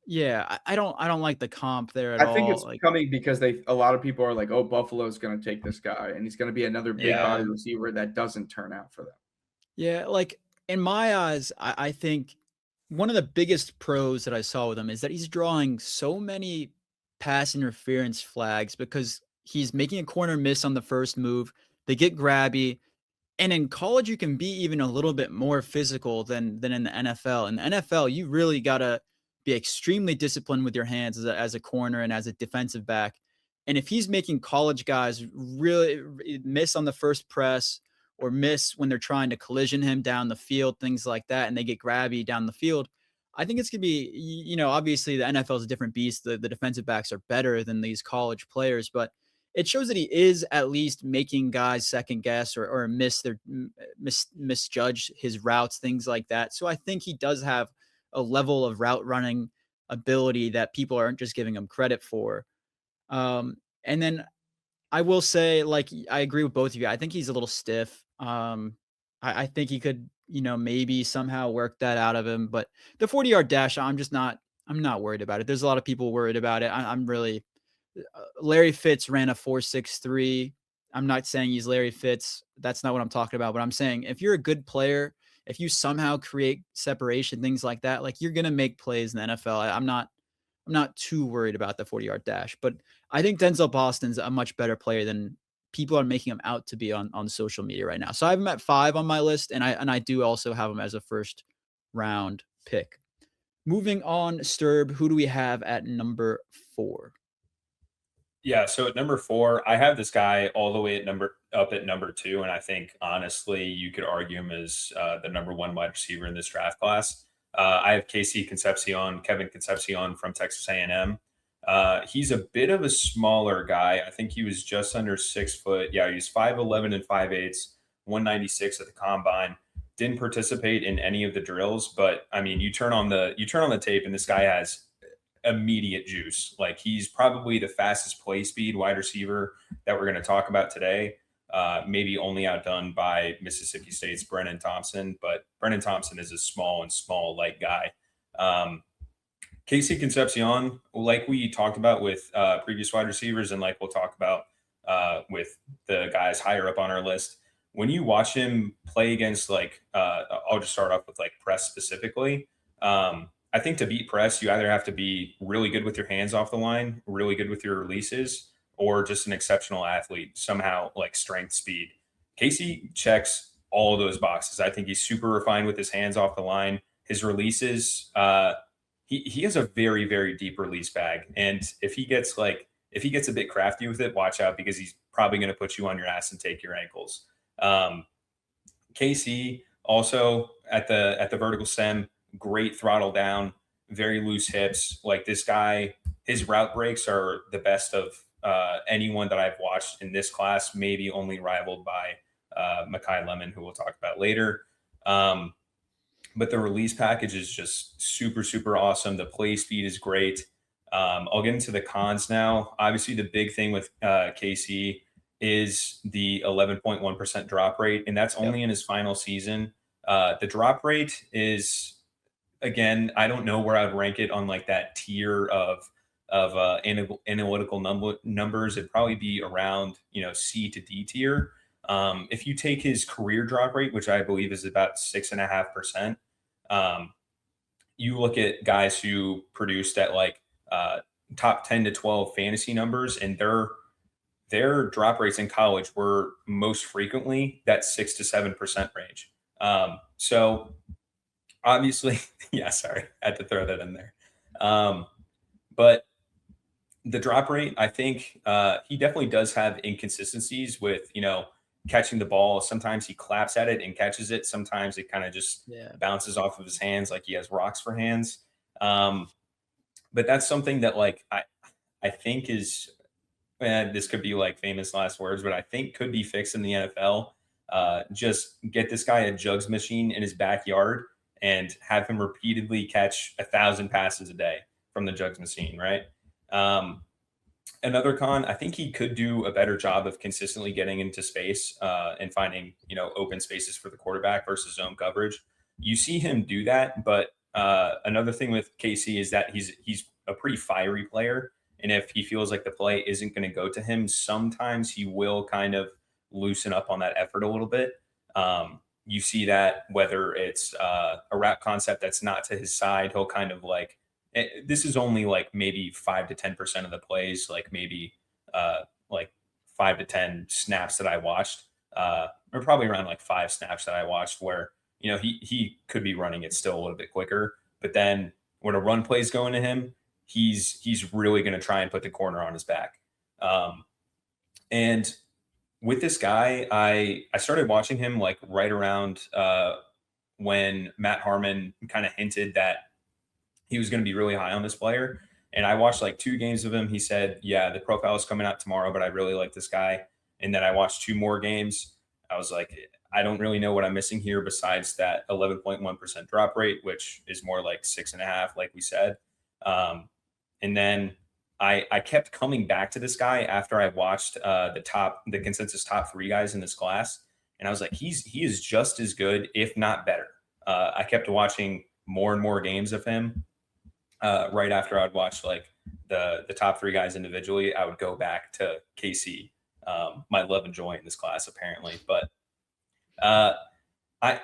Yeah, I don't like the comp there at all. I think it's coming because a lot of people are like, oh, Buffalo's going to take this guy, and he's going to be another big body receiver that doesn't turn out for them. Yeah, like in my eyes, I think one of the biggest pros that I saw with him is that he's drawing so many pass interference flags because he's making a corner miss on the first move. They get grabby. And in college, you can be even a little bit more physical than in the NFL. In the NFL, you really got to be extremely disciplined with your hands as a corner and as a defensive back. And if he's making college guys really miss on the first press or miss when they're trying to collision him down the field, things like that, and they get grabby down the field, I think it's going to be, obviously the NFL is a different beast. The defensive backs are better than these college players, but it shows that he is at least making guys second guess or misjudge his routes, things like that. So I think he does have a level of route running ability that people aren't just giving him credit for. And then I will say, like, I agree with both of you. I think he's a little stiff. I think he could, maybe somehow work that out of him. But the 40-yard dash, I'm not worried about it. There's a lot of people worried about it. I'm really, Larry Fitz ran a 4.63. I'm not saying he's Larry Fitz. That's not what I'm talking about. But I'm saying if you're a good player, if you somehow create separation, things like that, like you're going to make plays in the NFL. I'm not too worried about the 40-yard dash, but I think Denzel Boston's a much better player than people are making him out to be on social media right now. So I have him at 5 on my list, and I do also have him as a first round pick. Moving on, Sturb, who do we have at number 4? Yeah, so at number 4, I have this guy all the way at number 2, and I think honestly you could argue him as the number 1 wide receiver in this draft class. I have Kevin Concepcion from Texas A&M. He's a bit of a smaller guy. I think he was just under 6 foot. Yeah, he's 5'11" and 5/8, 196 at the combine. Didn't participate in any of the drills, but I mean, you turn on the tape, and this guy has immediate juice. Like, he's probably the fastest play speed wide receiver that we're going to talk about today. Maybe only outdone by Mississippi State's Brennan Thompson, but Brennan Thompson is a small light guy. Casey Concepcion, like we talked about with previous wide receivers, and like we'll talk about with the guys higher up on our list, when you watch him play against, like, I'll just start off with like press specifically. I think to beat press, you either have to be really good with your hands off the line, really good with your releases, or just an exceptional athlete, somehow like strength, speed. Casey checks all of those boxes. I think he's super refined with his hands off the line. His releases, he has a very, very deep release bag. And if he gets a bit crafty with it, watch out, because he's probably going to put you on your ass and take your ankles. Casey also at the vertical stem, great throttle down, very loose hips. Like, this guy, his route breaks are the best of anyone that I've watched in this class, maybe only rivaled by Makai Lemon, who we'll talk about later. But the release package is just super, super awesome. The play speed is great. I'll get into the cons now. Obviously, the big thing with KC is the 11.1% drop rate, and that's only in his final season. The drop rate is, again, I don't know where I'd rank it on like that tier of analytical numbers. It'd probably be around, C to D tier. If you take his career drop rate, which I believe is about 6.5%, you look at guys who produced at like top 10 to 12 fantasy numbers, and their drop rates in college were most frequently that 6 to 7% range. So obviously, yeah, sorry, I had to throw that in there. But the drop rate, I think he definitely does have inconsistencies with, catching the ball. Sometimes he claps at it and catches it. Sometimes it kind of just bounces off of his hands like he has rocks for hands. But that's something that, like, I think is, this could be like famous last words, but I think could be fixed in the NFL. Just get this guy a jugs machine in his backyard and have him repeatedly catch 1,000 passes a day from the jugs machine, right? Another con, I think he could do a better job of consistently getting into space and finding, open spaces for the quarterback versus zone coverage. You see him do that, but another thing with KC is that he's a pretty fiery player. And if he feels like the play isn't going to go to him, sometimes he will kind of loosen up on that effort a little bit. You see that whether it's a route concept that's not to his side, he'll kind of like, this is only like maybe 5 to 10% of the plays, like maybe like 5 to 10 snaps that I watched, or probably around like 5 snaps that I watched where, he could be running it still a little bit quicker. But then when a run play is going to him, he's really going to try and put the corner on his back. And with this guy, I started watching him like right around when Matt Harmon kind of hinted that he was going to be really high on this player. And I watched like 2 games of him. He said, yeah, the profile is coming out tomorrow, but I really like this guy. And then I watched 2 more games. I was like, I don't really know what I'm missing here besides that 11.1% drop rate, which is more like 6.5, like we said. And then I kept coming back to this guy after I watched the consensus top 3 guys in this class. And I was like, he is just as good, if not better. I kept watching more and more games of him. Right after I'd watch like the top 3 guys individually, I would go back to KC, my love and joy in this class, apparently. But I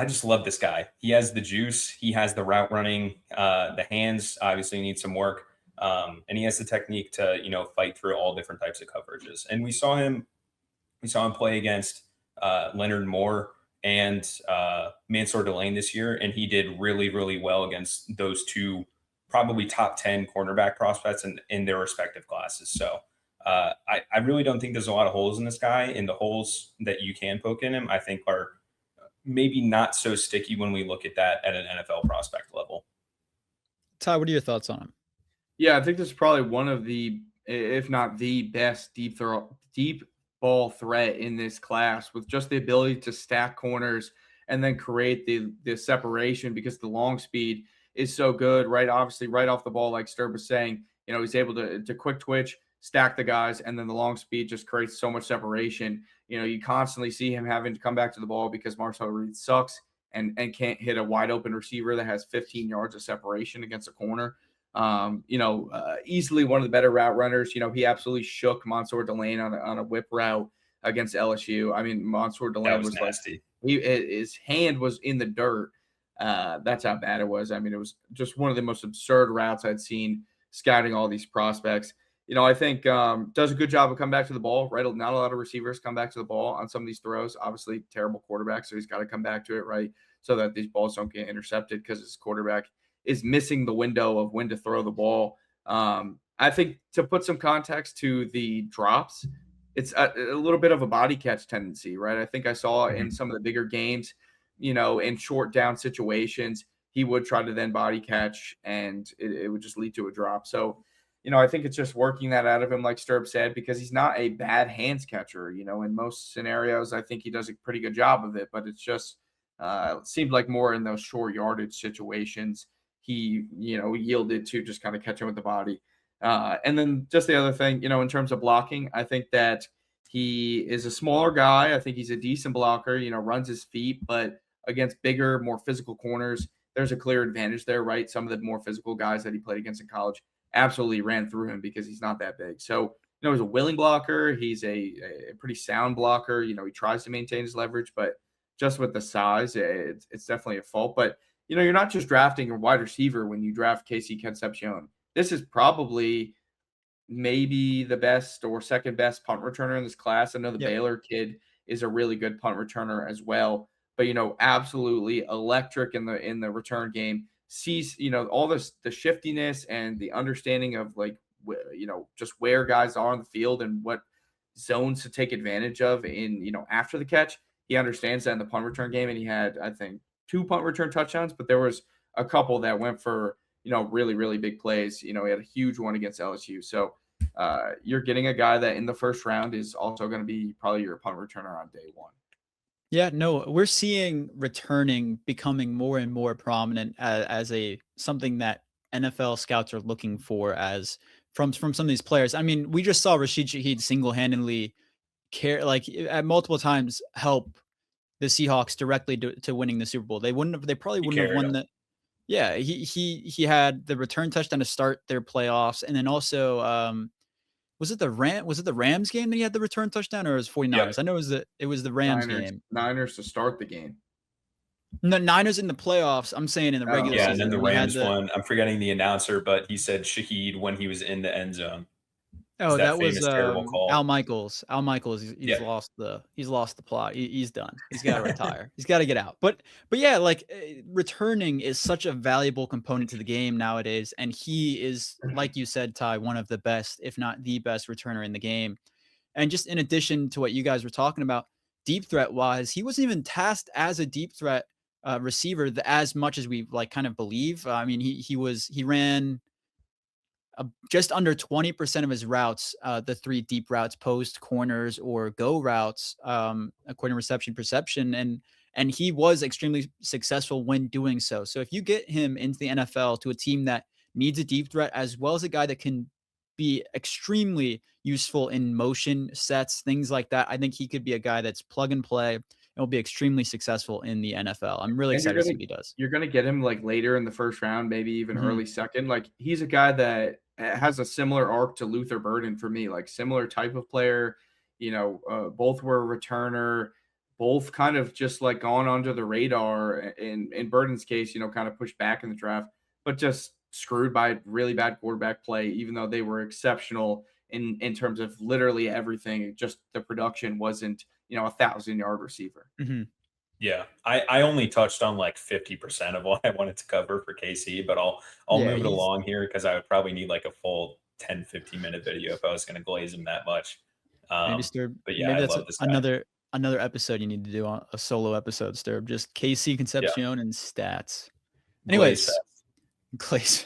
just love this guy. He has the juice. He has the route running. The hands obviously need some work. And he has the technique to, fight through all different types of coverages. And we saw him play against Leonard Moore and Mansour Delane this year, and he did really, really well against those 2 probably top 10 cornerback prospects in their respective classes. So I really don't think there's a lot of holes in this guy, and the holes that you can poke in him, I think, are maybe not so sticky when we look at that at an NFL prospect level. Ty, what are your thoughts on him? Yeah, I think this is probably one of the, if not the best deep ball threat in this class, with just the ability to stack corners and then create the separation, because the long speed is so good, right? Obviously, right off the ball, like STERB was saying, he's able to quick twitch, stack the guys, and then the long speed just creates so much separation. You constantly see him having to come back to the ball because Marcel Reed sucks and can't hit a wide open receiver that has 15 yards of separation against a corner. Easily one of the better route runners. He absolutely shook Mansour Delane on a whip route against LSU. I mean, Mansour Delane was nasty. His hand was in the dirt. That's how bad it was. I mean, it was just one of the most absurd routes I'd seen scouting all these prospects. I think does a good job of coming back to the ball, right? Not a lot of receivers come back to the ball on some of these throws. Obviously, terrible quarterback, so he's got to come back to it, right? So that these balls don't get intercepted, because his quarterback is missing the window of when to throw the ball. I think, to put some context to the drops, it's a little bit of a body catch tendency, right? I think I saw in some of the bigger games, in short down situations, he would try to then body catch, and it would just lead to a drop. So, I think it's just working that out of him, like STERB said, because he's not a bad hands catcher. In most scenarios, I think he does a pretty good job of it, but it's just it seemed like more in those short yardage situations he, yielded to just kind of catching with the body. And then just the other thing, in terms of blocking, I think that he is a smaller guy. I think he's a decent blocker, runs his feet, but against bigger, more physical corners, there's a clear advantage there, right? Some of the more physical guys that he played against in college absolutely ran through him because he's not that big. So, he's a willing blocker. He's a pretty sound blocker. He tries to maintain his leverage, but just with the size, it's definitely a fault. But, you're not just drafting a wide receiver when you draft KC Concepcion. This is probably maybe the best or second best punt returner in this class. I know the Baylor kid is a really good punt returner as well, but, absolutely electric in the return game. Sees, all this, the shiftiness and the understanding of, like, just where guys are on the field and what zones to take advantage of in, after the catch. He understands that in the punt return game, and he had, I think, 2 punt return touchdowns, but there was a couple that went for, really, really big plays. He had a huge one against LSU. So you're getting a guy that in the first round is also going to be probably your punt returner on day 1. Yeah, no, we're seeing returning becoming more and more prominent as something that NFL scouts are looking for as from some of these players. I mean, we just saw Rashid Shaheed single-handedly at multiple times help the Seahawks directly to winning the Super Bowl. They probably wouldn't have won that. Yeah, he had the return touchdown to start their playoffs, and then also was it the Rams game that he had the return touchdown, or was 49ers? Yeah. I know it was the Rams game. Niners to start the game. No, Niners in the playoffs. I'm saying in the regular season. Yeah, and then the Rams one. I'm forgetting the announcer, but he said Shaheed when he was in the end zone. Oh, that was terrible call. Al Michaels. Al Michaels. He's lost the plot. He's done. He's got to retire. He's got to get out. But yeah, returning is such a valuable component to the game nowadays, and he is, like you said, Ty, one of the best, if not the best, returner in the game. And just in addition to what you guys were talking about, deep threat wise, he wasn't even tasked as a deep threat receiver as much as we kind of believe. I mean, he ran just under 20% of his routes, the 3 deep routes, post, corners, or go routes, according to reception perception. And he was extremely successful when doing so. So if you get him into the NFL to a team that needs a deep threat, as well as a guy that can be extremely useful in motion sets, things like that, I think he could be a guy that's plug and play and will be extremely successful in the NFL. I'm really And excited to see what he does. you're gonna get him like later in the first round, maybe even Mhm. early second. Like he's a guy that has a similar arc to Luther Burden for me, like similar type of player. Both were a returner, both kind of just like gone under the radar. In Burden's case, kind of pushed back in the draft, but just screwed by really bad quarterback play, even though they were exceptional in terms of literally everything. Just the production wasn't, 1,000-yard receiver. Mhm. Yeah, I only touched on like 50% of what I wanted to cover for KC, but I'll Yeah, move it he's along here because I would probably need like a full 10-15 minute video if I was going to glaze him that much. maybe Sturb. But yeah, Maybe I that's love this guy. another episode you need to do on a solo episode, Sturb. Just KC Concepcion and stats. Glaze Anyways, Glaze.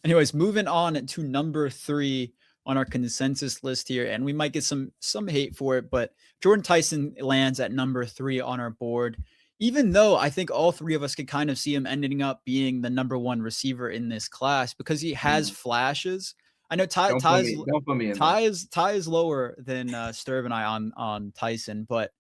Anyways, moving on to number 3 on our consensus list here, and we might get some hate for it, but Jordyn Tyson lands at number 3 on our board. Even though I think all 3 of us could kind of see him ending up being the number 1 receiver in this class because he has flashes. I know Don't put me in there. Ty is lower than Sturb and I on Tyson, but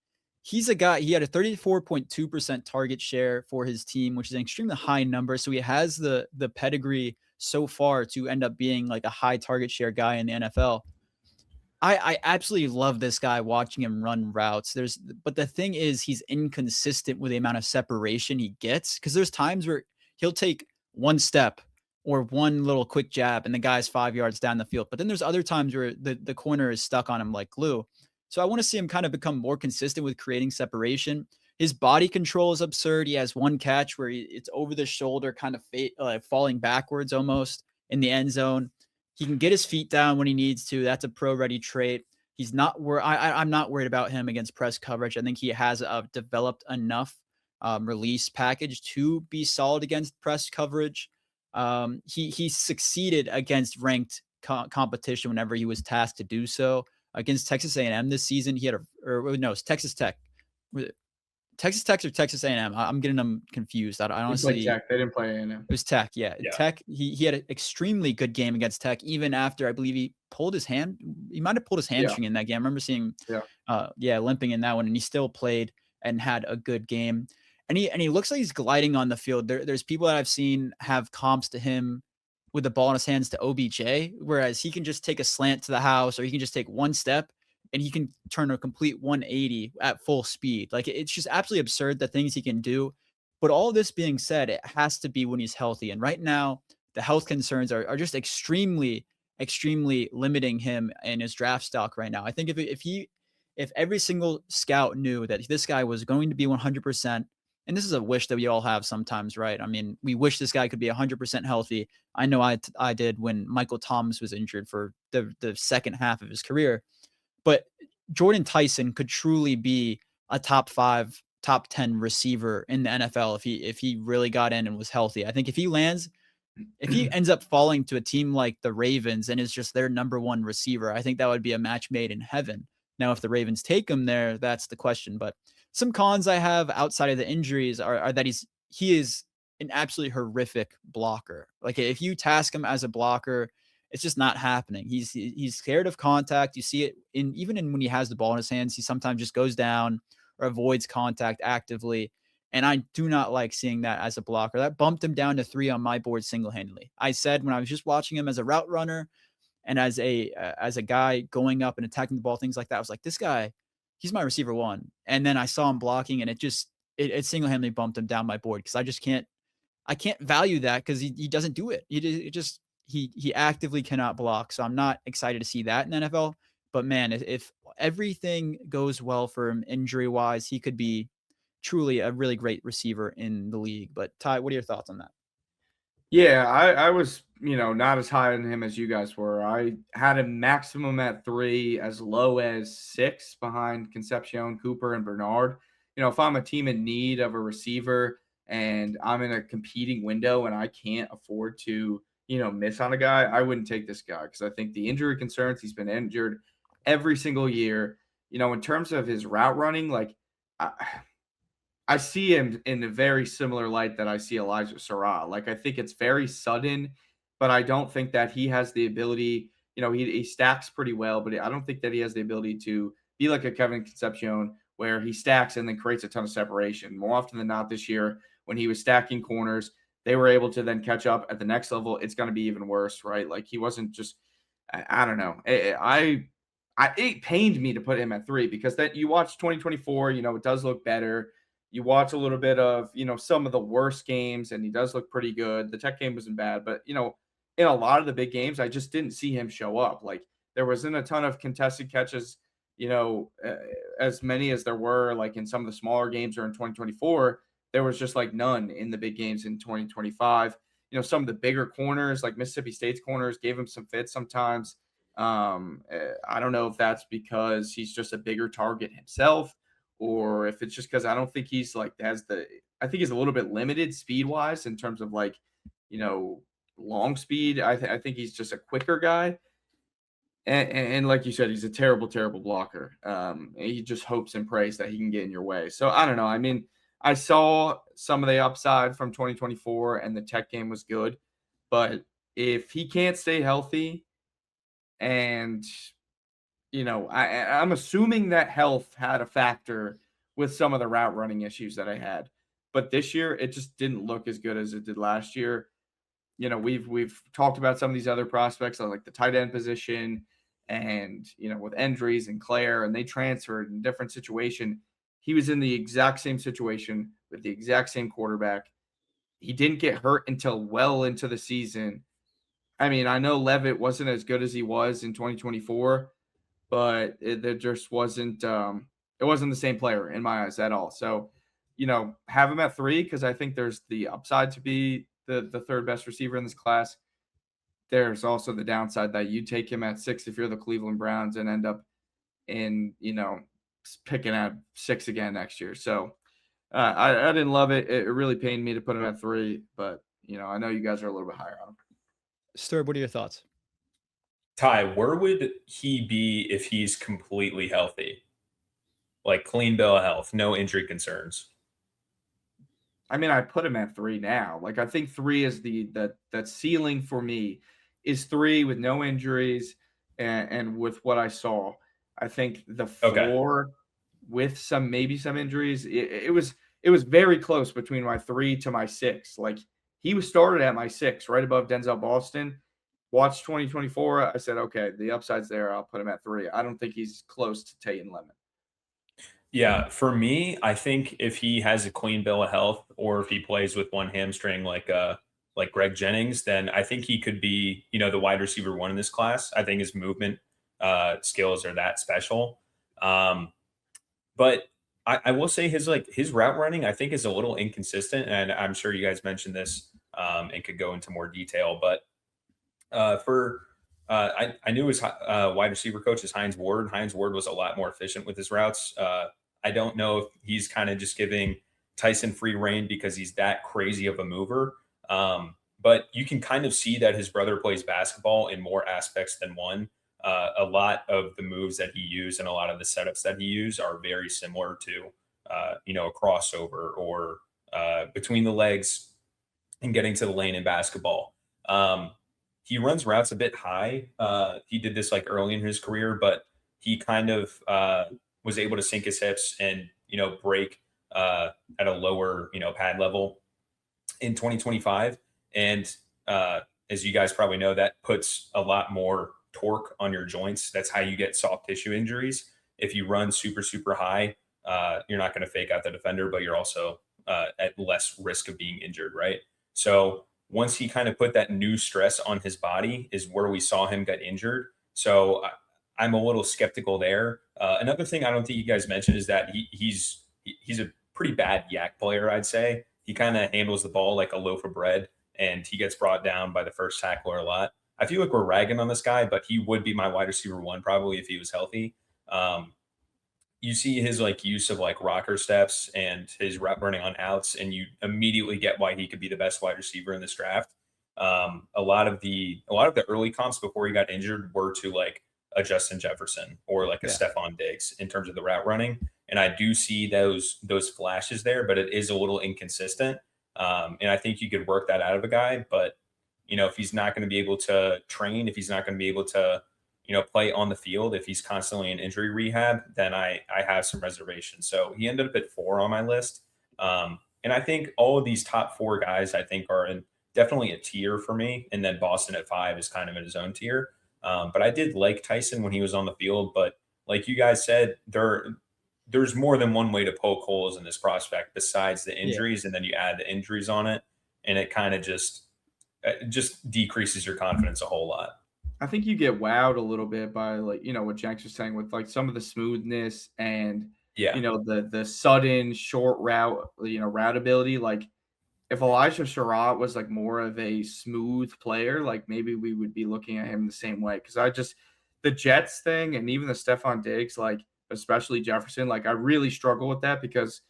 he's a guy. He had a 34.2% target share for his team, which is an extremely high number. So he has the pedigree so far to end up being like a high target share guy in the NFL. I absolutely love this guy watching him run routes. But the thing is, he's inconsistent with the amount of separation he gets because there's times where he'll take one step or one little quick jab and the guy's 5 yards down the field. But then there's other times where the corner is stuck on him like glue. So I want to see him kind of become more consistent with creating separation. His body control is absurd. He has one catch where it's over the shoulder, kind of falling backwards almost in the end zone. He can get his feet down when he needs to. That's a pro-ready trait. He's not I'm not worried about him against press coverage. I think he has developed enough release package to be solid against press coverage. He succeeded against ranked competition whenever he was tasked to do so. Against Texas A&M this season, he had it's Texas Tech. Texas Tech or Texas A&M? I'm getting them confused. I honestly, Tech. They didn't play A&M. It was Tech, yeah. Tech. He had an extremely good game against Tech, even after I believe he pulled his hand. He might have pulled his hamstring in that game. I remember seeing, limping in that one, and he still played and had a good game. And he looks like he's gliding on the field. There's people that I've seen have comps to him with the ball in his hands to OBJ, whereas he can just take a slant to the house, or he can just take one step and he can turn a complete 180 at full speed. Like it's just absolutely absurd the things he can do. But all this being said, it has to be when he's healthy. And right now, the health concerns are just extremely, extremely limiting him in his draft stock right now. I think if every single scout knew that this guy was going to be 100%, and this is a wish that we all have sometimes, right? I mean, we wish this guy could be 100% healthy. I know I did when Michael Thomas was injured for the second half of his career. But Jordyn Tyson could truly be a top 5, top 10 receiver in the NFL if he really got in and was healthy. I think if he ends up falling to a team like the Ravens and is just their number 1 receiver, I think that would be a match made in heaven. Now, if the Ravens take him there, that's the question. But some cons I have outside of the injuries are that he is an absolutely horrific blocker. Like if you task him as a blocker, it's just not happening. He's scared of contact. You see it even when he has the ball in his hands, he sometimes just goes down or avoids contact actively. And I do not like seeing that as a blocker. That bumped him down to 3 on my board single-handedly. I said when I was just watching him as a route runner and as a guy going up and attacking the ball, things like that, I was like, this guy, he's my receiver 1. And then I saw him blocking, and it single-handedly bumped him down my board because I can't value that because he doesn't do it. He actively cannot block. So I'm not excited to see that in the NFL. But man, if everything goes well for him injury-wise, he could be truly a really great receiver in the league. But Ty, what are your thoughts on that? Yeah, I was, not as high on him as you guys were. I had him maximum at 3, as low as 6 behind Concepcion, Cooper, and Bernard. If I'm a team in need of a receiver and I'm in a competing window and I can't afford to, miss on a guy, I wouldn't take this guy because I think the injury concerns, he's been injured every single year. In terms of his route running, like I see him in a very similar light that I see Elijah Sarratt. Like I think it's very sudden, but I don't think that he has the ability. He stacks pretty well, but I don't think that he has the ability to be like a Kevin Concepcion where he stacks and then creates a ton of separation. More often than not this year, when he was stacking corners, they were able to then catch up at the next level. It's going to be even worse, right? Like he wasn't just, I don't know. It pained me to put him at 3 because that you watch 2024, it does look better. You watch a little bit of, some of the worst games and he does look pretty good. The Tech game wasn't bad, but, in a lot of the big games, I just didn't see him show up. Like there wasn't a ton of contested catches, as many as there were like in some of the smaller games or in 2024. There was just like none in the big games in 2025. Some of the bigger corners, like Mississippi State's corners, gave him some fits sometimes. I don't know if that's because he's just a bigger target himself or if it's just because I don't think he's like I think he's a little bit limited speed wise in terms of like, long speed. I think he's just a quicker guy. And like you said, he's a terrible, terrible blocker. He just hopes and prays that he can get in your way. So I don't know. I mean, I saw some of the upside from 2024 and the Tech game was good, but if he can't stay healthy and, I'm assuming that health had a factor with some of the route running issues that I had, but this year it just didn't look as good as it did last year. We've talked about some of these other prospects like the tight end position and, with Endries and Claire, and they transferred in a different situation. He was in the exact same situation with the exact same quarterback. He didn't get hurt until well into the season. I mean, I know Levitt wasn't as good as he was in 2024, but it just wasn't it wasn't the same player in my eyes at all. So, have him at 3 because I think there's the upside to be the third best receiver in this class. There's also the downside that you take him at 6 if you're the Cleveland Browns and end up in, picking at 6 again next year. So I didn't love it. It really pained me to put him at 3, but, I know you guys are a little bit higher on him. STERB, what are your thoughts? Ty, where would he be if he's completely healthy? Like clean bill of health, no injury concerns. I mean, I put him at 3 now. Like I think 3 is that ceiling for me is 3 with no injuries and with what I saw. I think the 4 with maybe some injuries. It was very close between my 3 to my 6. Like he was started at my 6, right above Denzel Boston. Watched 2024. I said, okay, the upside's there. I'll put him at 3. I don't think he's close to Tate and Lemon. Yeah, for me, I think if he has a clean bill of health or if he plays with one hamstring like Greg Jennings, then I think he could be, the wide receiver 1 in this class. I think his movement skills are that special. But I will say his route running, I think, is a little inconsistent. And I'm sure you guys mentioned this and could go into more detail. But I knew his wide receiver coach is Hines Ward. Hines Ward was a lot more efficient with his routes. I don't know if he's kind of just giving Tyson free rein because he's that crazy of a mover. But you can kind of see that his brother plays basketball in more aspects than one. A lot of the moves that he used and a lot of the setups that he used are very similar to, a crossover or between the legs and getting to the lane in basketball. He runs routes a bit high. He did this early in his career, but he kind of was able to sink his hips and, break at a lower, pad level in 2025. And as you guys probably know, that puts a lot more torque on your joints. That's how you get soft tissue injuries. If you run super, super high, you're not going to fake out the defender, but you're also at less risk of being injured, right? So once he kind of put that new stress on his body is where we saw him get injured. So I'm a little skeptical there. Another thing I don't think you guys mentioned is that he's a pretty bad yak player, I'd say. He kind of handles the ball like a loaf of bread, and he gets brought down by the first tackler a lot. I feel like we're ragging on this guy, but he would be my wide receiver 1 probably if he was healthy. You see his use of rocker steps and his route running on outs, and you immediately get why he could be the best wide receiver in this draft. A lot of the early comps before he got injured were to like a Justin Jefferson or like a Stephon Diggs in terms of the route running. And I do see those flashes there, but it is a little inconsistent. And I think you could work that out of a guy, but if he's not going to be able to train, if he's not going to be able to, play on the field, if he's constantly in injury rehab, then I have some reservations. So he ended up at 4 on my list. And I think all of these top 4 guys, I think, are in definitely a tier for me. And then Boston at 5 is kind of in his own tier. But I did like Tyson when he was on the field. But like you guys said, there's more than one way to poke holes in this prospect besides the injuries. And then you add the injuries on it. And it kind of just decreases your confidence a whole lot. I think you get wowed a little bit by like, what Jenks was saying with like some of the smoothness and, the sudden short route, route ability. Like if Elijah Sarratt was like more of a smooth player, like maybe we would be looking at him the same way. Cause the Jets thing and even the Stephon Diggs, like especially Jefferson, like I really struggle with that because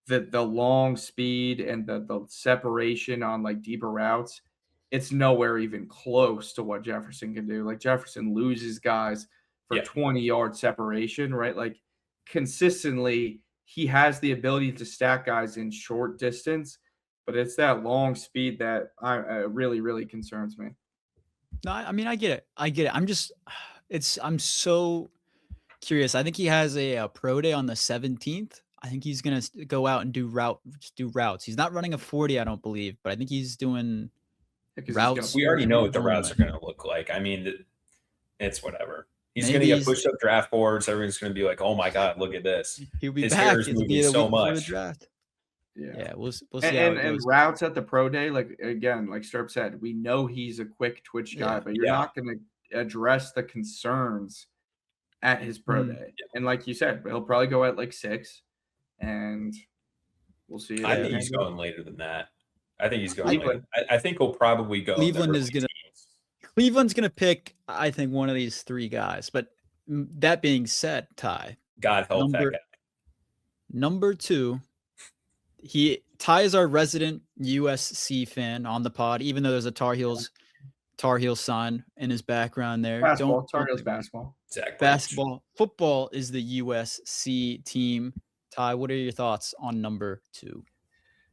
the long speed and the separation on like deeper routes, it's nowhere even close to what Jefferson can do. Like Jefferson loses guys for 20-yard separation, right? Like consistently, he has the ability to stack guys in short distance, but it's that long speed that really, really concerns me. No, I mean, I get it. I'm so curious. I think he has a pro day on the 17th. I think he's going to go out and do routes. He's not running a 40, I don't believe, but I think he's doing routes. We already know what the routes are going to look like. I mean, it's whatever. He's going to get pushed up draft boards. Everyone's going to be like, "Oh my god, look at this!" He'll be His back. hair is moving so much. Draft. Yeah, we'll see how and it goes. Routes at the pro day, like again, like STERB said, we know he's a quick twitch guy, but you're not going to address the concerns at his pro day. And like you said, he'll probably go at like 6, and we'll see. I think he's going later than that. I think he's going later. I think he'll probably go. Cleveland's gonna pick, I think, one of these 3 guys. But that being said, Ty, God help that guy. Number 2, Ty is our resident USC fan on the pod, even though there's a Tar Heels sign in his background there. Tar Heels basketball. Exactly. Basketball. Football is the USC team. Ty, what are your thoughts on number 2?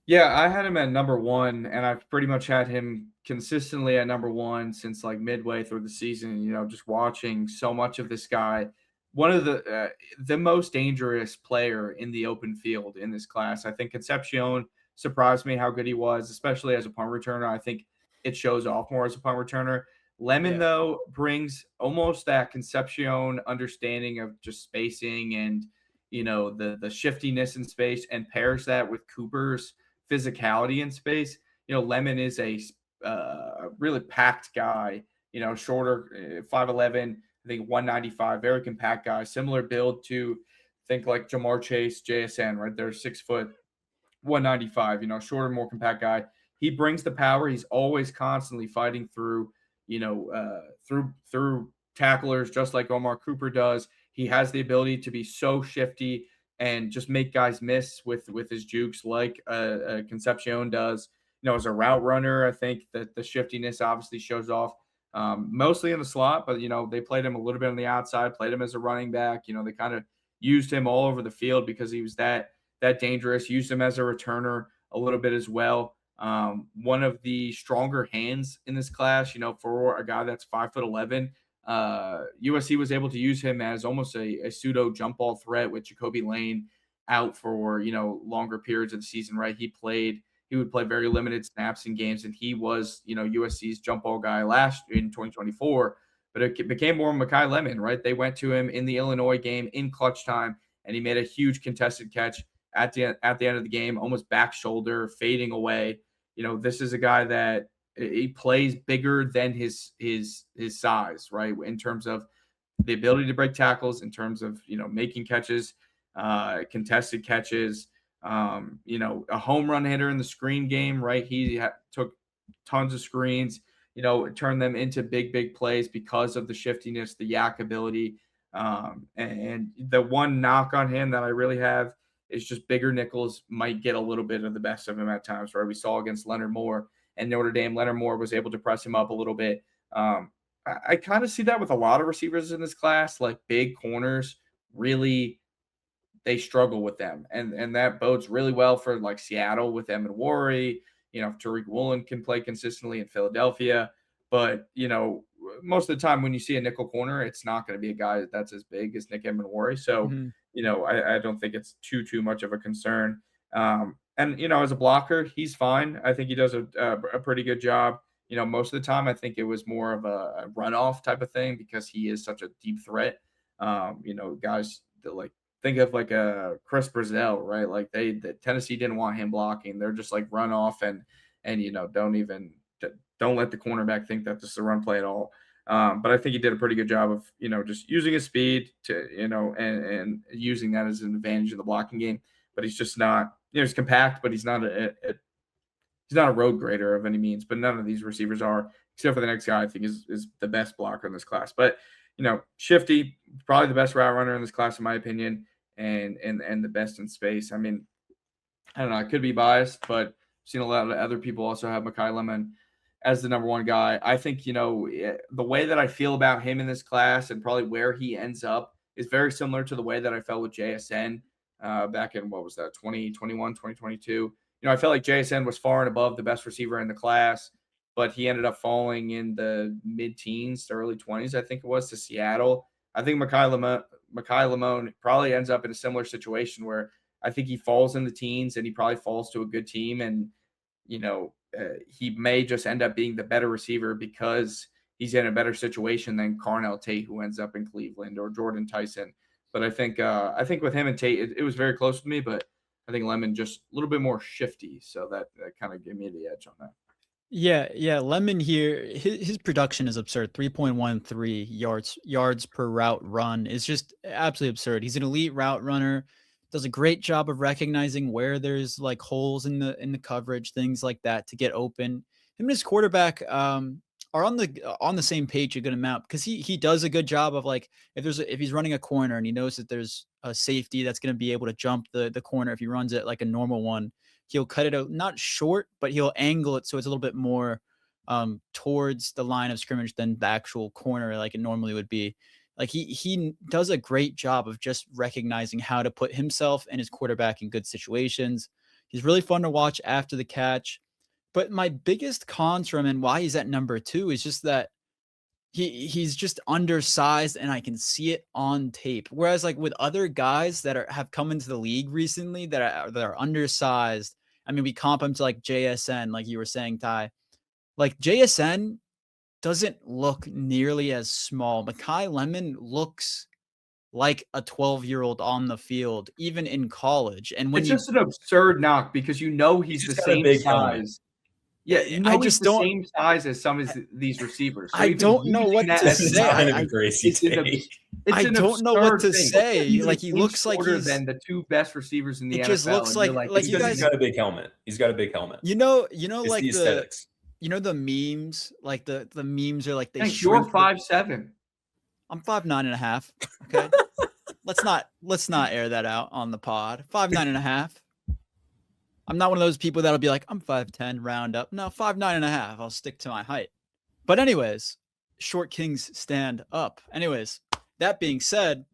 Yeah, I had him at number 1, and I've pretty much had him consistently at number 1 since like midway through the season. Just watching so much of this guy, one of the most dangerous player in the open field in this class. I think Concepcion surprised me how good he was, especially as a punt returner. I think it shows off more as a punt returner. Lemon, though, brings almost that Concepcion understanding of just spacing and, the shiftiness in space, and pairs that with Cooper's physicality in space. Lemon is a really packed guy, shorter, 5'11", I think 195, very compact guy, similar build to think like Jamar Chase, JSN, right? They're 6 foot, 195, shorter, more compact guy. He brings the power. He's always constantly fighting through, through tacklers, just like Omar Cooper does. He has the ability to be so shifty and just make guys miss with his jukes like Concepcion does. As a route runner, I think that the shiftiness obviously shows off mostly in the slot, but, they played him a little bit on the outside, played him as a running back. They kind of used him all over the field because he was that dangerous, used him as a returner a little bit as well. One of the stronger hands in this class, for a guy that's 5'11", USC was able to use him as almost a pseudo jump ball threat with Jacoby Lane out for, longer periods of the season, right? He would play very limited snaps in games, and he was, USC's jump ball guy in 2024, but it became more Makai Lemon, right? They went to him in the Illinois game in clutch time, and he made a huge contested catch at the end of the game, almost back shoulder, fading away. This is a guy that he plays bigger than his size, right? In terms of the ability to break tackles, in terms of, making catches, contested catches, a home run hitter in the screen game, right? He took tons of screens, turned them into big plays because of the shiftiness, the yak ability. And the one knock on him that I really have is just bigger nickels might get a little bit of the best of him at times, right? We saw against Leonard Moore and Notre Dame. Leonard Moore was able to press him up a little bit. I kind of see that with a lot of receivers in this class, like big corners, really they struggle with them. And that bodes really well for like Seattle with Emmett Worry. Tariq Woolen can play consistently in Philadelphia. But, most of the time when you see a nickel corner, it's not going to be a guy that's as big as Nick Emmett-Worry. So, I don't think it's too much of a concern. And, as a blocker, he's fine. I think he does a pretty good job. Most of the time, I think it was more of a runoff type of thing because he is such a deep threat. Guys that like think of like a Chris Brazil, right? Like Tennessee didn't want him blocking. They're just like run off and don't let the cornerback think that this is a run play at all. But I think he did a pretty good job of, just using his speed to, and using that as an advantage in the blocking game. But he's just not, he's compact, but he's not he's not a road grader of any means. But none of these receivers are, except for the next guy I think is the best blocker in this class. But, Shifty, probably the best route runner in this class, in my opinion, and the best in space. I mean, I don't know, I could be biased, but I've seen a lot of other people also have Makai Lemon as the number one guy. I think, the way that I feel about him in this class and probably where he ends up is very similar to the way that I felt with JSN back in, 2021, 2022. I felt like JSN was far and above the best receiver in the class, but he ended up falling in the mid-teens to early 20s, I think it was, to Seattle. I think Makai Lemon probably ends up in a similar situation where I think he falls in the teens and he probably falls to a good team. And, he may just end up being the better receiver because he's in a better situation than Carnell Tate, who ends up in Cleveland, or Jordyn Tyson. But I think with him and Tate, it was very close to me, but I think Lemon just a little bit more shifty. So that kind of gave me the edge on that. Yeah. Lemon here, his production is absurd. 3.13 yards per route run is just absolutely absurd. He's an elite route runner, does a great job of recognizing where there's like holes in the coverage, things like that to get open. Him and his quarterback are on the same page a good amount because he does a good job of like if he's running a corner and he knows that there's a safety that's going to be able to jump the corner if he runs it like a normal one. He'll cut it out, not short, but he'll angle it so it's a little bit more towards the line of scrimmage than the actual corner like it normally would be. Like he does a great job of just recognizing how to put himself and his quarterback in good situations. He's really fun to watch after the catch. But my biggest cons from him and why he's at number 2 is just that he's just undersized and I can see it on tape. Whereas like with other guys that have come into the league recently that are undersized, I mean, we comp him to like JSN, like you were saying, Ty. Like JSN doesn't look nearly as small. Makai Lemon looks like a 12-year-old on the field, even in college. And when it's just an absurd knock because he's the same size. Helmet. Yeah, I just don't same size as some of these receivers. So I don't know what to say. I don't know what to say. Like he looks like he's than the 2 best receivers in the NFL. It just looks like you guys. He's got a big helmet. You know, it's like the aesthetics. The memes, like the memes are like they. You're 5'7". I'm 5'9.5". Okay, let's not air that out on the pod. 5'9.5". I'm not one of those people that'll be like, I'm 5'10", round up. No, 5'9.5". I'll stick to my height. But anyways, short kings stand up. Anyways, that being said,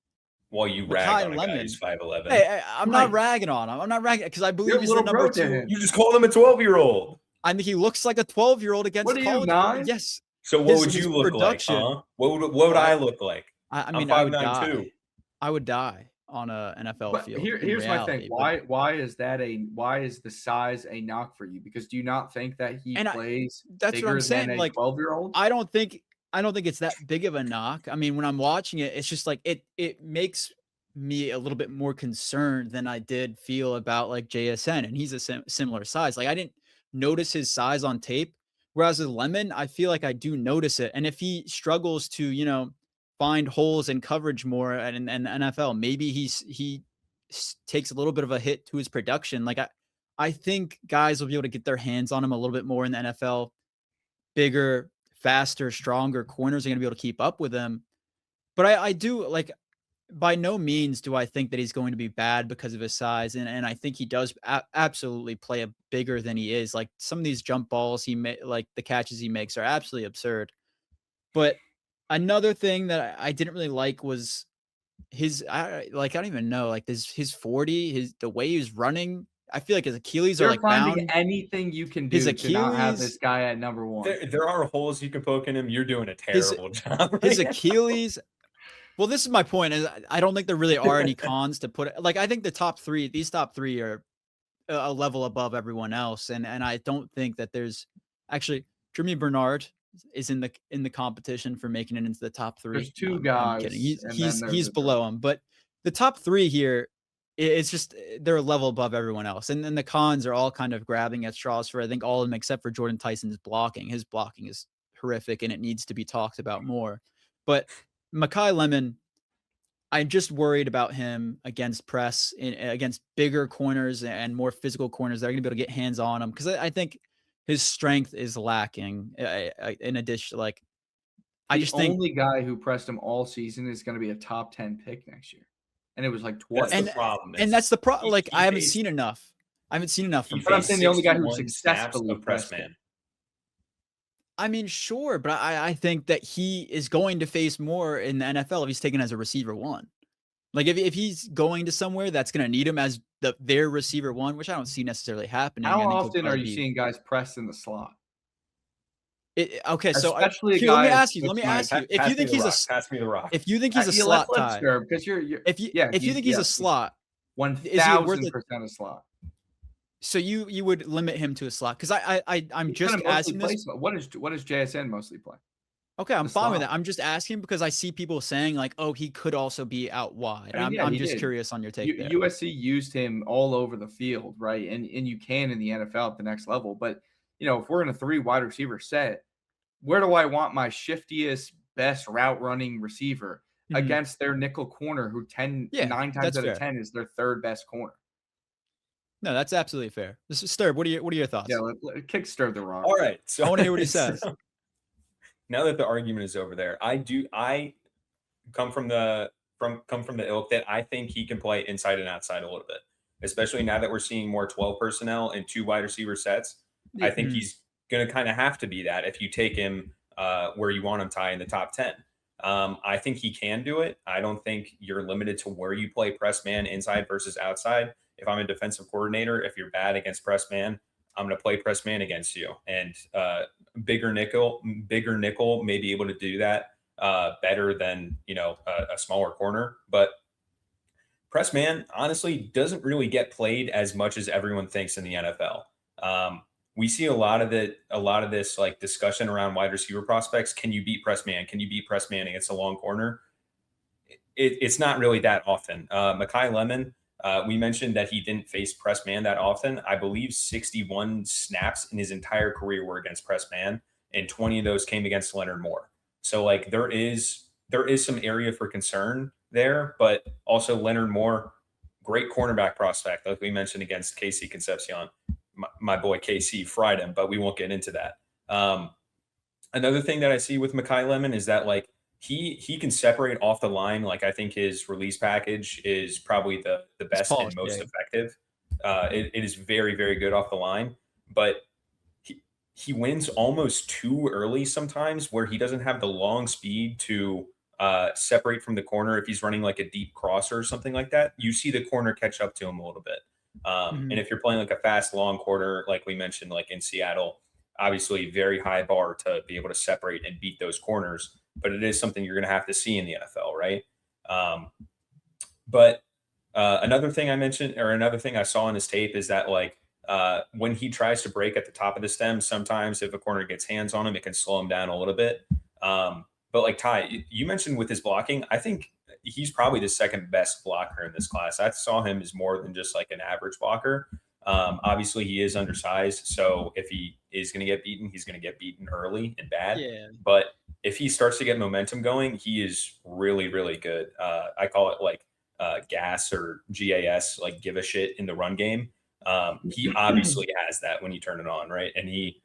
while you rag on a guy who's 5'11". Hey, I'm not ragging on him. I'm not ragging because I believe he's the number 2. You just called him a 12-year-old. I think he looks like a 12-year-old against college. What are you, 9? Yes. So what would you look production. Like? Huh? What would I look like? I mean, I would die. Too. I would die on a NFL field. Here's my thing. Why is the size a knock for you? Because do you not think that he plays that's what I'm saying, than a like 12-year-old? I don't think it's that big of a knock. I mean, when I'm watching it, it's just like it makes me a little bit more concerned than I did feel about like JSN, and he's a similar size. Like I didn't notice his size on tape, whereas with Lemon, I feel like I do notice it. And if he struggles to, find holes in coverage more in the NFL, maybe he takes a little bit of a hit to his production. Like I think guys will be able to get their hands on him a little bit more in the NFL. Bigger, faster, stronger corners are going to be able to keep up with him. But I do like by no means do I think that he's going to be bad because of his size, and I think he does absolutely play a bigger than he is. Like some of these jump balls like the catches he makes are absolutely absurd. But another thing that I didn't really like was I don't even know, like his 40, the way he was running. I feel like his Achilles are They're like finding bound. anything you can His do to not have Achilles, this guy at number one. There are holes you can poke in him. You're doing a his terrible job. his Right now. Achilles. Well, this is my point. Is I don't think there really are any cons to put it. Like I think these top three are a level above everyone else, and I don't think that there's actually Germie Bernard is in the competition for making it into the top three. There's two No, I'm kidding. guys, and then there's He's a third. below him, but the top three here, it's just they're a level above everyone else, and then the cons are all kind of grabbing at straws for I think all of them except for Jordyn Tyson's blocking. His blocking is horrific, and it needs to be talked about more. But Makai Lemon, I'm just worried about him against press, against bigger corners and more physical corners that are going to be able to get hands on him because I think his strength is lacking. In addition, like I The just think, only guy who pressed him all season is going to be a top 10 pick next year, and it was like twice. That's the problem. and that's the problem. Like he I haven't faced- seen enough. I haven't seen enough He from But I'm faced saying the only guy who 61 snaps successfully of press pressed man. him. I mean, sure, but I think that he is going to face more in the NFL if he's taken as a receiver one. Like if he's going to somewhere that's going to need him as their receiver one, which I don't see necessarily happening. How I think he'll often are probably you seeing guys pressed in the slot? Okay, so Especially a here, let me guy ask you. with Let me my- ask you. If Pass you me think the he's rock. Pass me the rock. if you think he's a Yeah, slot let's tie, STERB, because you're if you think he's a slot, is he worth it? 1000% a slot. So you would limit him to a slot because I'm He's just gonna mostly asking play this. slot. What does JSN mostly play? Okay, I'm the fine with slot. that. I'm just asking because I see people saying like, oh, he could also be out wide. I mean, yeah, I'm he just did. curious on your take there. USC used him all over the field, right? And you can in the NFL at the next level. But if we're in a 3 wide receiver set, where do I want my shiftiest, best route running receiver Mhm. against their nickel corner, who 9 times that's out of fair. 10 is their third best corner? No, that's absolutely fair. This is STERB. What are your thoughts? Yeah, kick STERB the wrong. All right. So I want to hear what he says. Now that the argument is over there, I come from the ilk that I think he can play inside and outside a little bit, especially now that we're seeing more 12 personnel and 2 wide receiver sets. I think Mhm. he's going to kind of have to be that if you take him where you want him, Ty, in the top 10. I think he can do it. I don't think you're limited to where you play press man inside versus outside. If I'm a defensive coordinator, if you're bad against press man, I'm going to play press man against you. And bigger nickel may be able to do that better than a smaller corner. But press man honestly doesn't really get played as much as everyone thinks in the NFL. We see a lot of this like discussion around wide receiver prospects. Can you beat press man? Can you beat press man against a long corner? It's not really that often. Makai Lemon, we mentioned that he didn't face press man that often. I believe 61 snaps in his entire career were against press man, and 20 of those came against Leonard Moore. So like there is some area for concern there, but also Leonard Moore, great cornerback prospect, like we mentioned against KC Concepcion. My boy KC fried him, but we won't get into that. Another thing that I see with Makai Lemon is that like he can separate off the line. Like I think his release package is probably the best and most effective. It is very, very good off the line, but he wins almost too early sometimes where he doesn't have the long speed to separate from the corner. If he's running like a deep crosser or something like that, you see the corner catch up to him a little bit. And if you're playing like a fast long corner, like we mentioned, like in Seattle, obviously very high bar to be able to separate and beat those corners, but it is something you're going to have to see in the NFL. Right. But another thing I mentioned, or another thing I saw in his tape is that like when he tries to break at the top of the stem, sometimes if a corner gets hands on him, it can slow him down a little bit. But like Ty, you mentioned with his blocking, I think he's probably the second best blocker in this class. I saw him as more than just like an average blocker. Obviously he is undersized. So if he is going to get beaten, he's going to get beaten early and bad. Yeah. But if he starts to get momentum going, he is really, really good. I call it like gas or GAS, like give a shit in the run game. He obviously has that when you turn it on. Right. And he,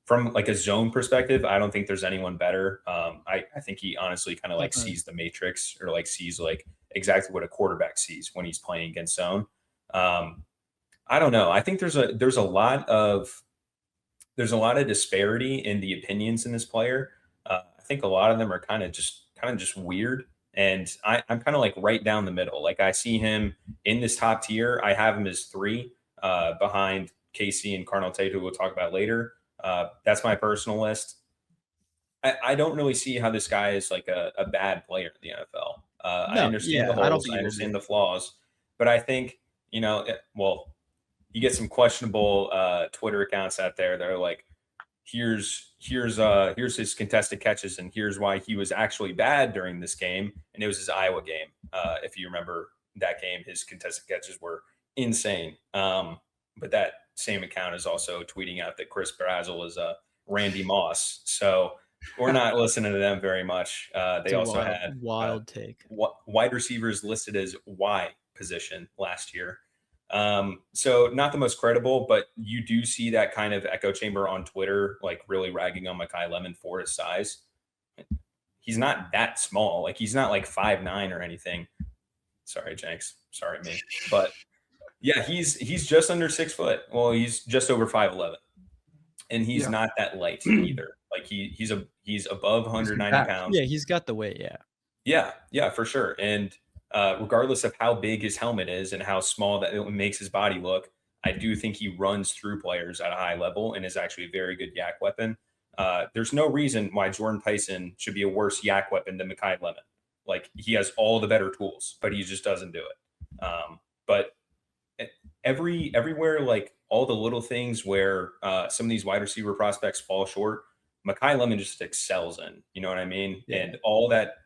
from like a zone perspective, I don't think there's anyone better. I think he honestly kind of like sees the matrix or like sees like exactly what a quarterback sees when he's playing against zone. I don't know. I think there's a lot of disparity in the opinions in this player. I think a lot of them are kind of just weird. And I'm kind of like right down the middle. Like I see him in this top tier. I have him as 3 behind Casey and Carnell Tate, who we'll talk about later. That's my personal list. I don't really see how this guy is like a bad player in the NFL. I understand the holes. I understand the flaws. But I think, you get some questionable Twitter accounts out there that are like, here's his contested catches, and here's why he was actually bad during this game. And it was his Iowa game. If you remember that game, his contested catches were insane. But that same account is also tweeting out that Chris Brazzell is Randy Moss. So we're not listening to them very much. They also had wild take wide receivers listed as Y position last year. So not the most credible, but you do see that kind of echo chamber on Twitter, like really ragging on Makai Lemon for his size. He's not that small. Like he's not like 5'9" or anything. Sorry, Jenks. Sorry, me. But yeah, he's just under 6 foot. Well, he's just over 5'11", and he's not that light either. Like he's above 190 pounds. Yeah, he's got the weight. Yeah, for sure. And regardless of how big his helmet is and how small that it makes his body look, I do think he runs through players at a high level and is actually a very good yak weapon. There's no reason why Jordyn Tyson should be a worse yak weapon than Makai Lemon. Like he has all the better tools, but he just doesn't do it. But everywhere, like all the little things where some of these wide receiver prospects fall short, Makai Lemon just excels in. You know what I mean? Yeah. And all that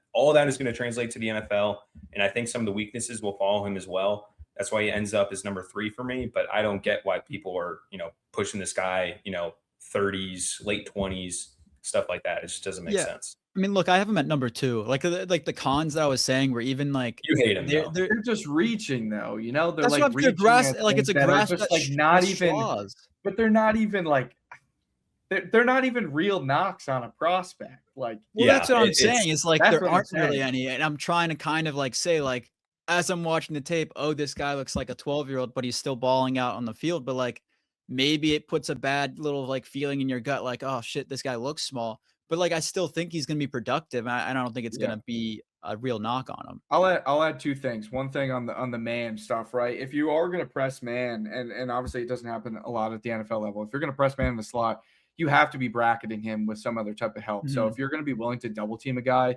is going to translate to the NFL. And I think some of the weaknesses will follow him as well. That's why he ends up as number 3 for me. But I don't get why people are, pushing this guy, 30s, late 20s, stuff like that. It just doesn't make sense. I mean, look, I have him at number 2. Like the cons that I was saying were even like you hate him. They're just reaching though. They're that's like what grass. Like it's a grass just that like not even. straws. But they're not even like. They're not even real knocks on a prospect. Like, that's what I'm saying. It's like there aren't really any, and I'm trying to kind of like say like, as I'm watching the tape, oh, this guy looks like a 12-year-old, but he's still balling out on the field. But like, maybe it puts a bad little like feeling in your gut, like, oh shit, this guy looks small. But like, I still think he's gonna be productive, and I don't think it's gonna be a real knock on him. I'll add 2 things. One thing on the man stuff, right? If you are gonna press man, and obviously it doesn't happen a lot at the NFL level. If you're gonna press man in the slot, you have to be bracketing him with some other type of help. Mm-hmm. So if you're going to be willing to double team a guy,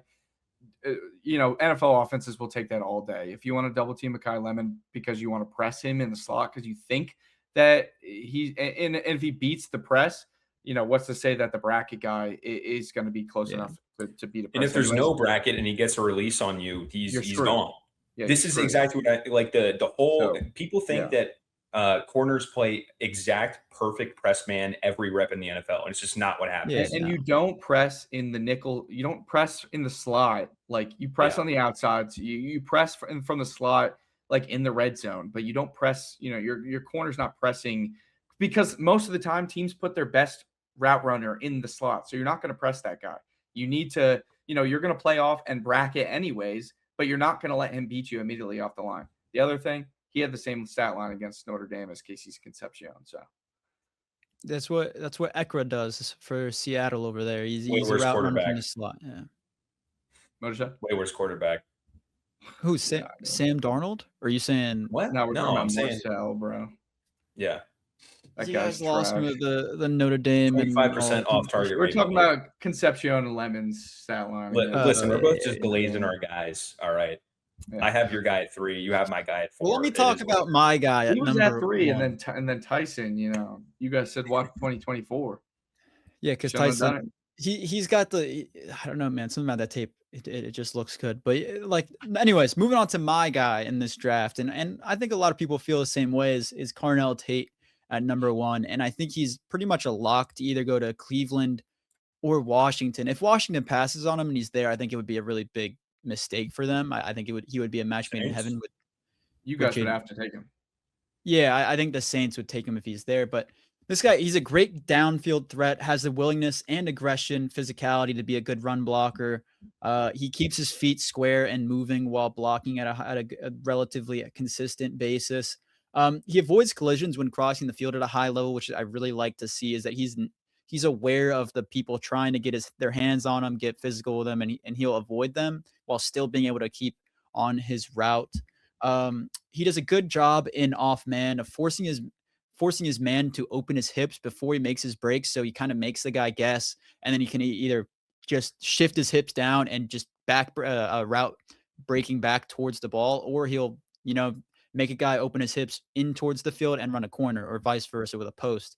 NFL offenses will take that all day. If you want to double team Makai Lemon because you want to press him in the slot because you think that and if he beats the press, what's to say that the bracket guy is going to be close enough to beat a press? And if there's no bracket and he gets a release on you, he's gone. Yeah, this is exactly what I like. The whole people think that corners play exact perfect press man every rep in the NFL, and it's just not what happens. And you don't press in the nickel, you don't press in the slot. Like you press on the outsides, you press from the slot, like in the red zone, but you don't press. Your corner's not pressing because most of the time teams put their best route runner in the slot, so you're not going to press that guy. You need to, you're going to play off and bracket anyways, but you're not going to let him beat you immediately off the line. The other thing, he had the same stat line against Notre Dame as Casey's Concepcion. So that's what Ekra does for Seattle over there. He's a route runner from the slot. Yeah. What is that? Way worse quarterback. Who? Sam Darnold? Or are you saying what? No, I'm saying Marcel, bro. Yeah. You guys lost him at the Notre Dame. 25% off target. We're talking about Concepcion and Lemon's stat line. Listen, we're both just glazing our guys. All right. Yeah. I have your guy at 3. You have my guy at 4. Well, let me talk about my guy at number 3, 1. and then Tyson. You guys said watch 2024. Yeah, because Tyson, he's got I don't know, man. Something about that tape, it just looks good. But anyways, moving on to my guy in this draft, and I think a lot of people feel the same way is Carnell Tate at number 1, and I think he's pretty much a lock to either go to Cleveland or Washington. If Washington passes on him and he's there, I think it would be a really big mistake for them. I think he would be a match made in heaven with you guys would have to take him. Yeah, I think the Saints would take him if he's there. But This guy, he's a great downfield threat, has the willingness and aggression, physicality to be a good run blocker. He keeps his feet square and moving while blocking at a relatively consistent basis. He avoids collisions when crossing the field at a high level, which I really like to see. Is that he's aware of the people trying to get their hands on him, get physical with him, and he'll avoid them while still being able to keep on his route. He does a good job in off man of forcing his man to open his hips before he makes his breaks. So he kind of makes the guy guess, and then he can either just shift his hips down and just back route breaking back towards the ball, or he'll, make a guy open his hips in towards the field and run a corner, or vice versa with a post.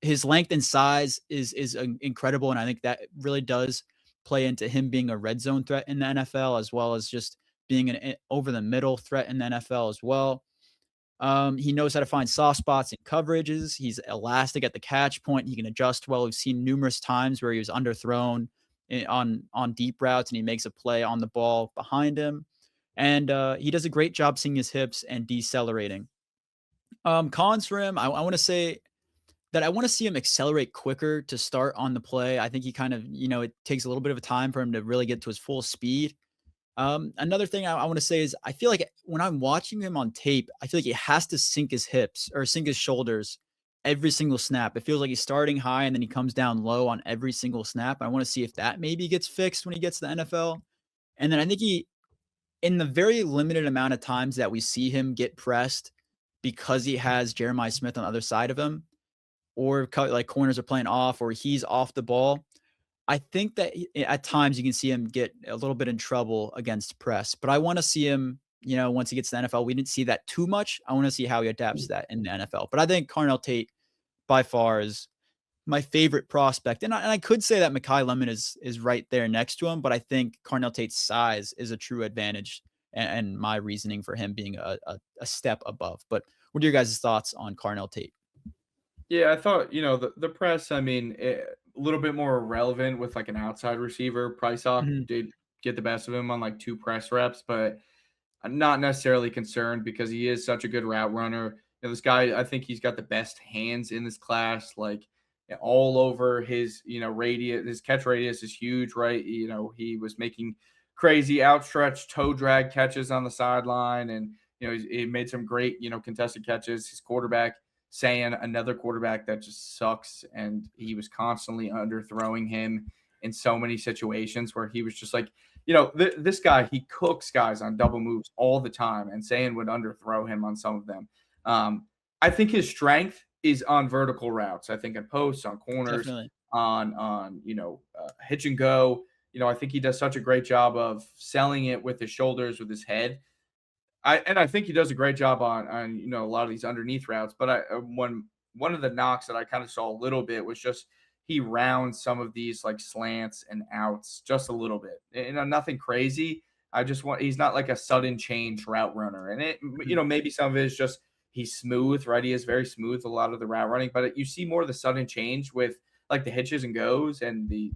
His length and size is incredible, and I think that really does play into him being a red zone threat in the NFL, as well as just being an over the middle threat in the NFL as well. He knows how to find soft spots and coverages. He's elastic at the catch point. He can adjust well. We've seen numerous times where he was underthrown on deep routes, and he makes a play on the ball behind him. And he does a great job seeing his hips and decelerating. Cons for him, I want to say that I want to see him accelerate quicker to start on the play. I think he kind of, it takes a little bit of a time for him to really get to his full speed. Another thing I want to say is I feel like when I'm watching him on tape, I feel like he has to sink his hips or sink his shoulders every single snap. It feels like he's starting high and then he comes down low on every single snap. I want to see if that maybe gets fixed when he gets to the NFL. And then I think in the very limited amount of times that we see him get pressed because he has Jeremiah Smith on the other side of him, or like corners are playing off or he's off the ball, I think that at times you can see him get a little bit in trouble against press, but I want to see him, once he gets to the NFL. We didn't see that too much. I want to see how he adapts to that in the NFL. But I think Carnell Tate by far is my favorite prospect. And I could say that Makai Lemon is right there next to him, but I think Carnell Tate's size is a true advantage and my reasoning for him being a step above. But what are your guys' thoughts on Carnell Tate? Yeah, I thought, the press, a little bit more relevant with like an outside receiver. Price Hawk did get the best of him on like 2 press reps, but I'm not necessarily concerned because he is such a good route runner. This guy, I think he's got the best hands in this class, like all over his, radius. His catch radius is huge, right? He was making crazy outstretched toe drag catches on the sideline, and he made some great, contested catches. His quarterback, saying another quarterback that just sucks, and he was constantly underthrowing him in so many situations where he was just like, this guy, he cooks guys on double moves all the time, and Sayan would underthrow him on some of them. I think his strength is on vertical routes. I think on posts, on corners, Definitely. on hitch and go. I think he does such a great job of selling it with his shoulders, with his head. I think he does a great job on a lot of these underneath routes. But one of the knocks that I kind of saw a little bit was just he rounds some of these like slants and outs just a little bit. Nothing crazy. He's not like a sudden change route runner. And maybe some of it is just he's smooth, right? He is very smooth, a lot of the route running, but you see more of the sudden change with like the hitches and goes and the,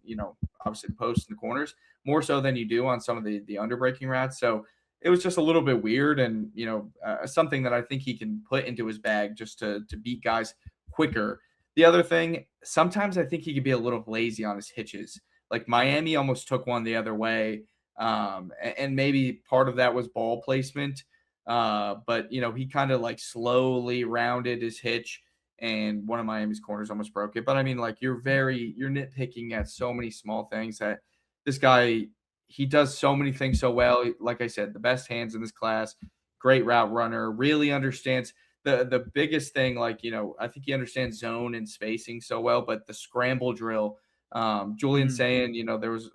obviously the posts and the corners more so than you do on some of the underbreaking routes. So it was just a little bit weird, and something that I think he can put into his bag just to beat guys quicker. The other thing, sometimes I think he could be a little lazy on his hitches. Like Miami almost took one the other way, and maybe part of that was ball placement. But he kind of like slowly rounded his hitch, and one of Miami's corners almost broke it. But you're nitpicking at so many small things that this guy, he does so many things so well. Like I said, the best hands in this class, great route runner, really understands the biggest thing. I think he understands zone and spacing so well, but the scramble drill, Julian saying, there was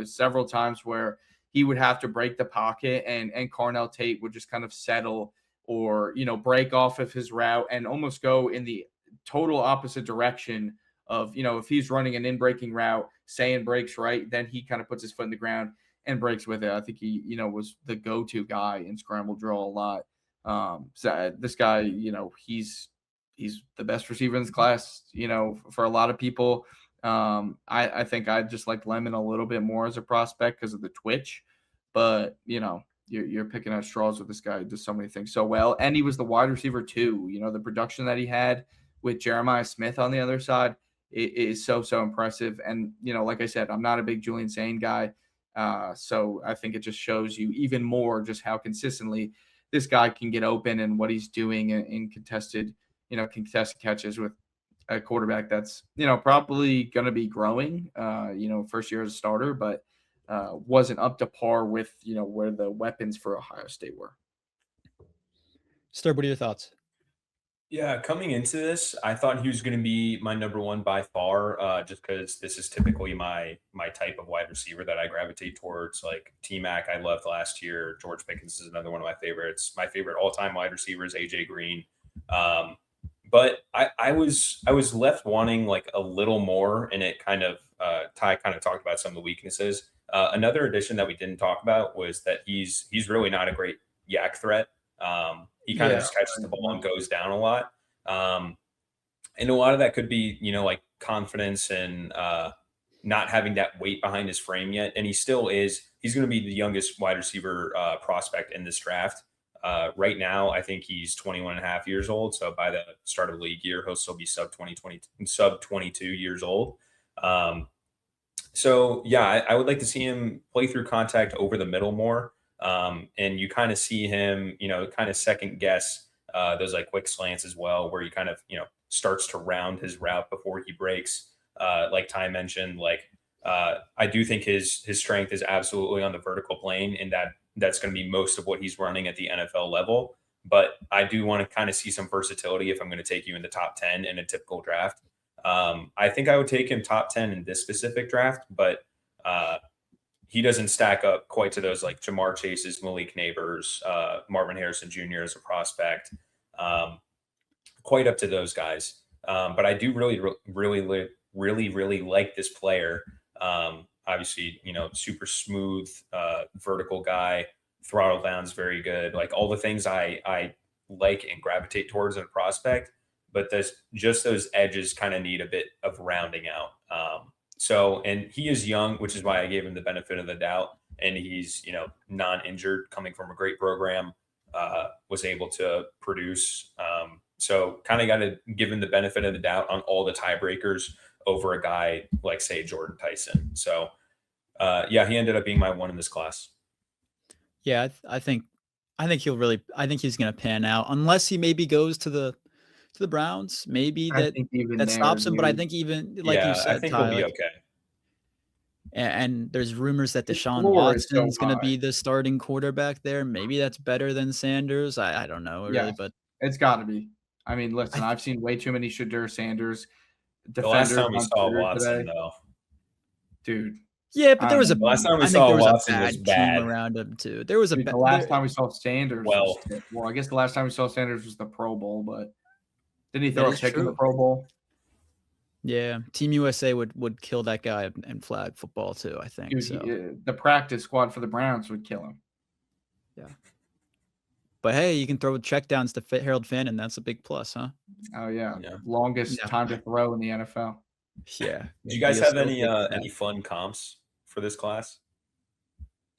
several times where he would have to break the pocket and Carnell Tate would just kind of settle or, break off of his route and almost go in the total opposite direction of, if he's running an in-breaking route, Sayan breaks right, then he kind of puts his foot in the ground and breaks with it. I think he, was the go-to guy in scramble drill a lot. So this guy, he's the best receiver in this class, for a lot of people. I think I just like Lemon a little bit more as a prospect because of the twitch, but you're picking out straws with this guy who does so many things so well. And he was the wide receiver too. The production that he had with Jeremiah Smith on the other side is so impressive. And, like I said, I'm not a big Julian Sain guy. So I think it just shows you even more just how consistently this guy can get open and what he's doing in contested catches with a quarterback that's, probably going to be growing, first year as a starter, but wasn't up to par with, where the weapons for Ohio State were. STERB, what are your thoughts? Yeah, coming into this, I thought he was going to be my number one by far, just because this is typically my type of wide receiver that I gravitate towards. Like T-Mac, I loved last year. George Pickens is another one of my favorites. My favorite all-time wide receiver is AJ Green. But I was left wanting like a little more, and it kind of Ty kind of talked about some of the weaknesses. Another addition that we didn't talk about was that he's really not a great yak threat. He kind of just catches the ball and goes down a lot. And a lot of that could be, like confidence and not having that weight behind his frame yet. And he still is. He's going to be the youngest wide receiver prospect in this draft. Right now, I think he's 21 and a half years old. So by the start of the league year, he'll still be sub 22 years old. So yeah, I would like to see him play through contact over the middle more. And you kind of see him, kind of second guess those like quick slants as well, where he kind of, starts to round his route before he breaks. Like Ty mentioned, I do think his strength is absolutely on the vertical plane, and that's going to be most of what he's running at the NFL level. But I do want to kind of see some versatility if I'm going to take you in the top 10 in a typical draft. I think I would take him top 10 in this specific draft, but he doesn't stack up quite to those like Jamar Chase's, Malik Neighbors, Marvin Harrison Jr. as a prospect, quite up to those guys. But I do really like this player. Obviously, super smooth, vertical guy, throttle down's very good. Like all the things I like and gravitate towards in a prospect, but those edges kind of need a bit of rounding out. And he is young, which is why I gave him the benefit of the doubt. And he's, non-injured, coming from a great program, was able to produce. So kind of got to give him the benefit of the doubt on all the tiebreakers over a guy like, say, Jordyn Tyson. So, he ended up being my one in this class. Yeah, I think he's going to pan out, unless he maybe goes to the Browns. Maybe that stops him. But I think even like you said, I think Ty, he'll be okay. And there's rumors that Deshaun Watson is going to be the starting quarterback there. Maybe that's better than Sanders. I don't know really, but it's got to be. I mean, listen, I've seen way too many Shadur Sanders defenders. The last time we saw Watson, today. Though, dude. Yeah, but there was last time we saw Watson was bad team around him too. There was the last time we saw Sanders. Well, I guess the last time we saw Sanders was the Pro Bowl, but didn't he throw a pick in the Pro Bowl? Yeah, Team USA would kill that guy in flag football too, I think. Dude, the practice squad for the Browns would kill him. Yeah. But hey, you can throw checkdowns to Harold Finn, and that's a big plus, huh? Oh yeah. Longest time to throw in the NFL. Yeah. Do you guys have any fun comps for this class?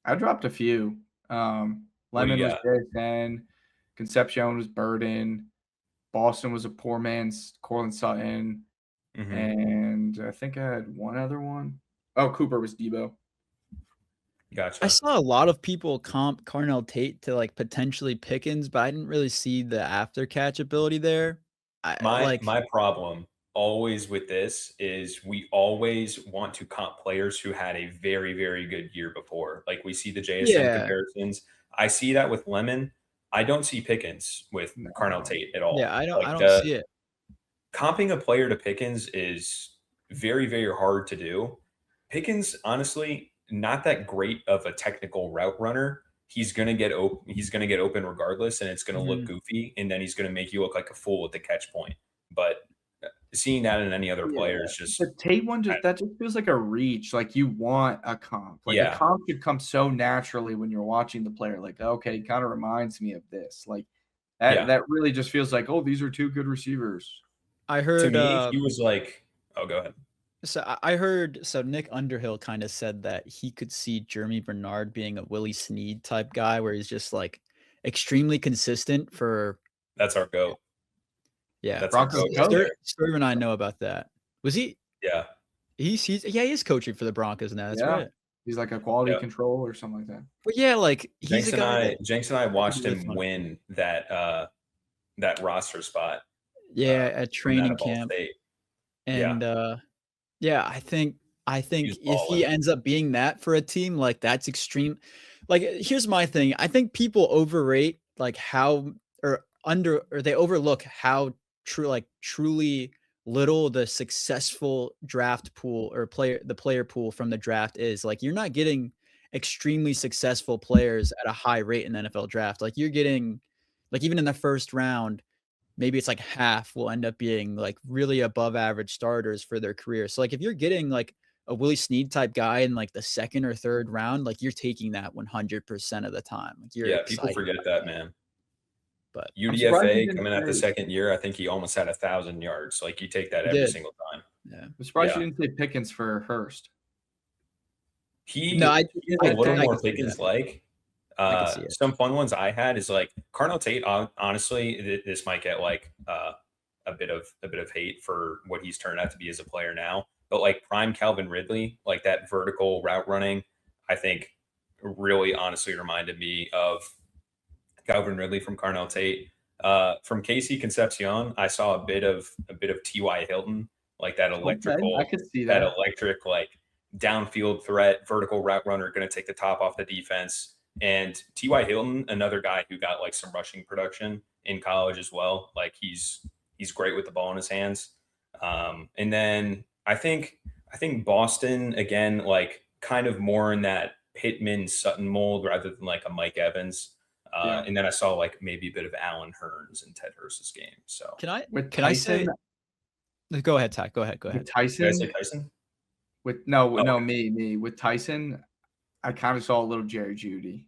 I dropped a few. Lemon was JSN, Concepcion was Burden, Boston was a poor man's Cortland Sutton. Mm-hmm. And I think I had one other one. Oh, Cooper was Debo. Gotcha. I saw a lot of people comp Carnell Tate to like potentially Pickens, but I didn't really see the after catch ability there. My problem always with this is we always want to comp players who had a very, very good year before. Like we see the JSN comparisons. I see that with Lemon. I don't see Pickens with Carnell Tate at all. Yeah, I don't see it. Comping a player to Pickens is very, very hard to do. Pickens, honestly, not that great of a technical route runner. He's gonna get open regardless, and it's gonna look goofy, and then he's gonna make you look like a fool at the catch point. But seeing that in any other player is just the Tate one. Just feels like a reach. Like you want a comp. Like a comp should come so naturally when you're watching the player. Like okay, kind of reminds me of this. Like that really just feels like these are two good receivers. I heard to me, he was like, oh, go ahead. So Nick Underhill kind of said that he could see Germie Bernard being a Willie Snead type guy where he's just like extremely consistent for. That's our goat. Yeah, That's Broncos our coach. coach. Sturm and I know about that. Was he? Yeah. He is coaching for the Broncos now. That's right. He's like a quality Yep. control or something like that. But yeah, like he's Jenks a guy. and I watched really him fun. win that roster spot. Yeah, at training Ball camp. State. And yeah, I think He's if he balling. ends up being that for a team, like that's extreme. Like here's my thing. I think people overrate like how or they overlook how truly little the successful draft pool or player pool from the draft is. Like you're not getting extremely successful players at a high rate in the NFL draft. Like you're getting like even in the first round, maybe it's like half will end up being like really above average starters for their career. So like if you're getting like a Willie Snead type guy in like the second or third round, like you're taking that 100% of the time. Like you're People excited forget about that, man. surprised But he UDFA didn't coming out the say- second year, I think he almost had 1,000 yards. Like you take that He every did. single time. Yeah. I'm surprised Yeah. you didn't say Pickens for Hurst. He No, is a little I more can see Pickens that. like. I can see it. Some fun ones I had is like Carnell Tate. Honestly, this might get like a bit of hate for what he's turned out to be as a player now. But like prime Calvin Ridley, like that vertical route running, I think really honestly reminded me of Calvin Ridley from Carnell Tate. From Casey Concepcion, I saw a bit of T.Y. Hilton, like that electrical, I could see that that. electric like downfield threat, vertical route runner, going to take the top off the defense. And T.Y. Hilton, another guy who got like some rushing production in college as well. Like he's great with the ball in his hands. And then I think Boston again, like kind of more in that Pittman Sutton mold rather than like a Mike Evans. And then I saw like maybe a bit of Alan Hearns in Ted Hurst's game. So Can I With I say? Go ahead, Ty. Go ahead. With did I Tyson? say Tyson? Me. With Tyson, I kind of saw a little Jerry Jeudy.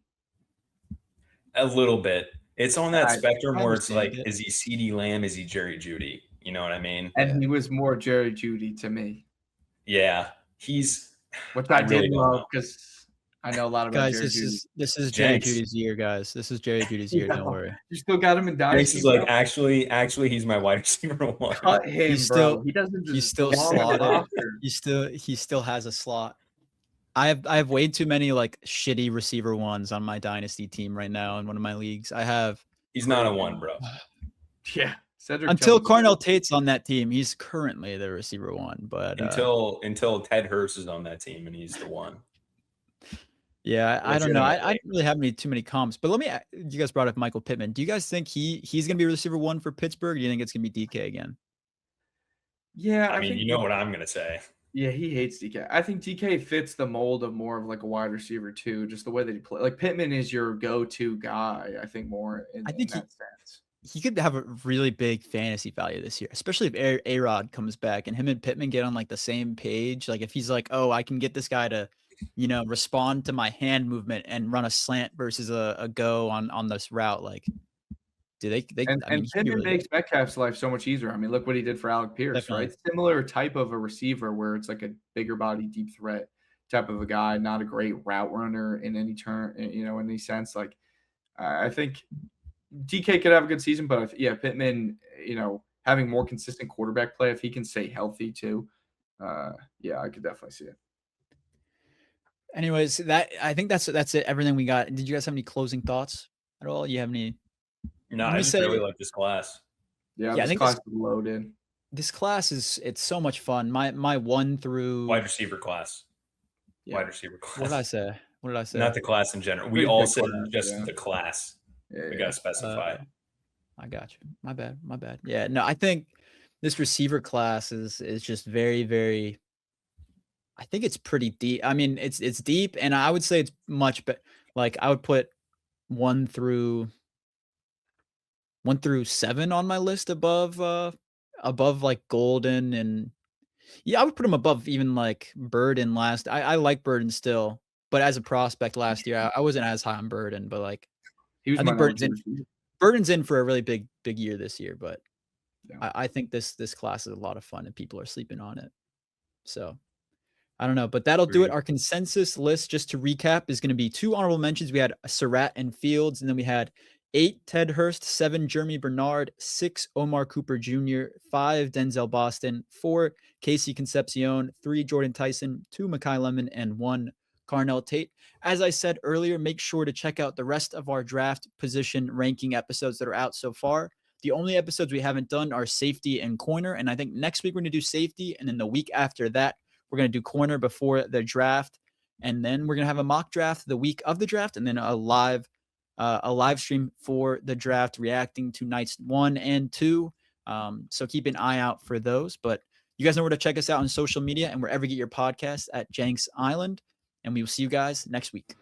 A little bit. It's on that spectrum I where it's like, understand it. is he CeeDee Lamb? Is he Jerry Jeudy? You know what I mean? And he was more Jerry Jeudy to me. Yeah, he's. Which I I really did don't love know. because I know a lot about Guys, Jerry Jeudy. this is Jerry Jenks. Judy's year, guys. This is Jerry Judy's year. Don't worry. You still got him in Jenks Dynasty. is like bro? actually he's my wide receiver one. Cut him, He's bro. still- He doesn't. he's still belong on the slotted. roster. He still has a slot. I have way too many like shitty receiver ones on my dynasty team right now in one of my leagues. I have He's not a one, bro. Yeah. Cedric until Tillman. Carnell Tate's on that team. He's currently the receiver one, but Until Ted Hurst is on that team and he's the one. yeah, I don't know. I Legitimately. don't really have too many comps. But let me. You guys brought up Michael Pittman. Do you guys think he's gonna be receiver one for Pittsburgh? Or do you think it's gonna be DK again? Yeah, I mean, think you know what I'm gonna say. Yeah, he hates DK. I think DK fits the mold of more of like a wide receiver too, just the way that he plays. Like Pittman is your go-to guy, I think more in I think that sense. He could have a really big fantasy value this year, especially if A-Rod comes back and him and Pittman get on like the same page. Like if he's like, oh, I can get this guy to, respond to my hand movement and run a slant versus a go on this route. Like, do they? And I mean, he could be Pittman really makes good. Metcalf's life so much easier. I mean, look what he did for Alec Pierce, Definitely. right? Similar type of a receiver where it's like a bigger body, deep threat type of a guy, not a great route runner in any turn, in any sense. Like, I think DK could have a good season, but Pittman, having more consistent quarterback play, if he can stay healthy too, I could definitely see it. Anyways, I think that's it. Everything we got. Did you guys have any closing thoughts at all? You have any? No, Let I me just say- really like this class. Yeah, I this think class is loaded. This class it's so much fun. My 1 through Wide receiver class. Yeah. Wide receiver class. what did I say? Not the class in general. We Pretty all big said class, just yeah. the class. Yeah, We got to specify. I got you. My bad. Yeah, no, I think this receiver class is just very, very. I think it's pretty deep. I mean, it's deep, and I would say it's much better. Like I would put 1 through 7 on my list above like Golden and I would put him above even like Burden last. I like Burden still, but as a prospect last year, I wasn't as high on Burden, but like He was I my think number Burden's two in. receiver. Burden's in for a really big year this year, but Yeah. I think this class is a lot of fun and people are sleeping on it. So I don't know, but that'll do it. Agreed. Our consensus list, just to recap, is going to be 2 honorable mentions. We had Sarratt and Fields, and then we had 8, Ted Hurst. 7, Germie Bernard. 6, Omar Cooper Jr. 5, Denzel Boston. 4, Casey Concepcion. 3, Jordyn Tyson. 2, Makai Lemon. And 1, Carnell Tate. As I said earlier, make sure to check out the rest of our draft position ranking episodes that are out so far. The only episodes we haven't done are safety and corner. And I think next week we're going to do safety. And then the week after that, we're going to do corner before the draft. And then we're going to have a mock draft the week of the draft, and then a live stream for the draft, reacting to nights 1 and 2. So keep an eye out for those. But you guys know where to check us out on social media and wherever you get your podcasts at Jenks Island. And we will see you guys next week.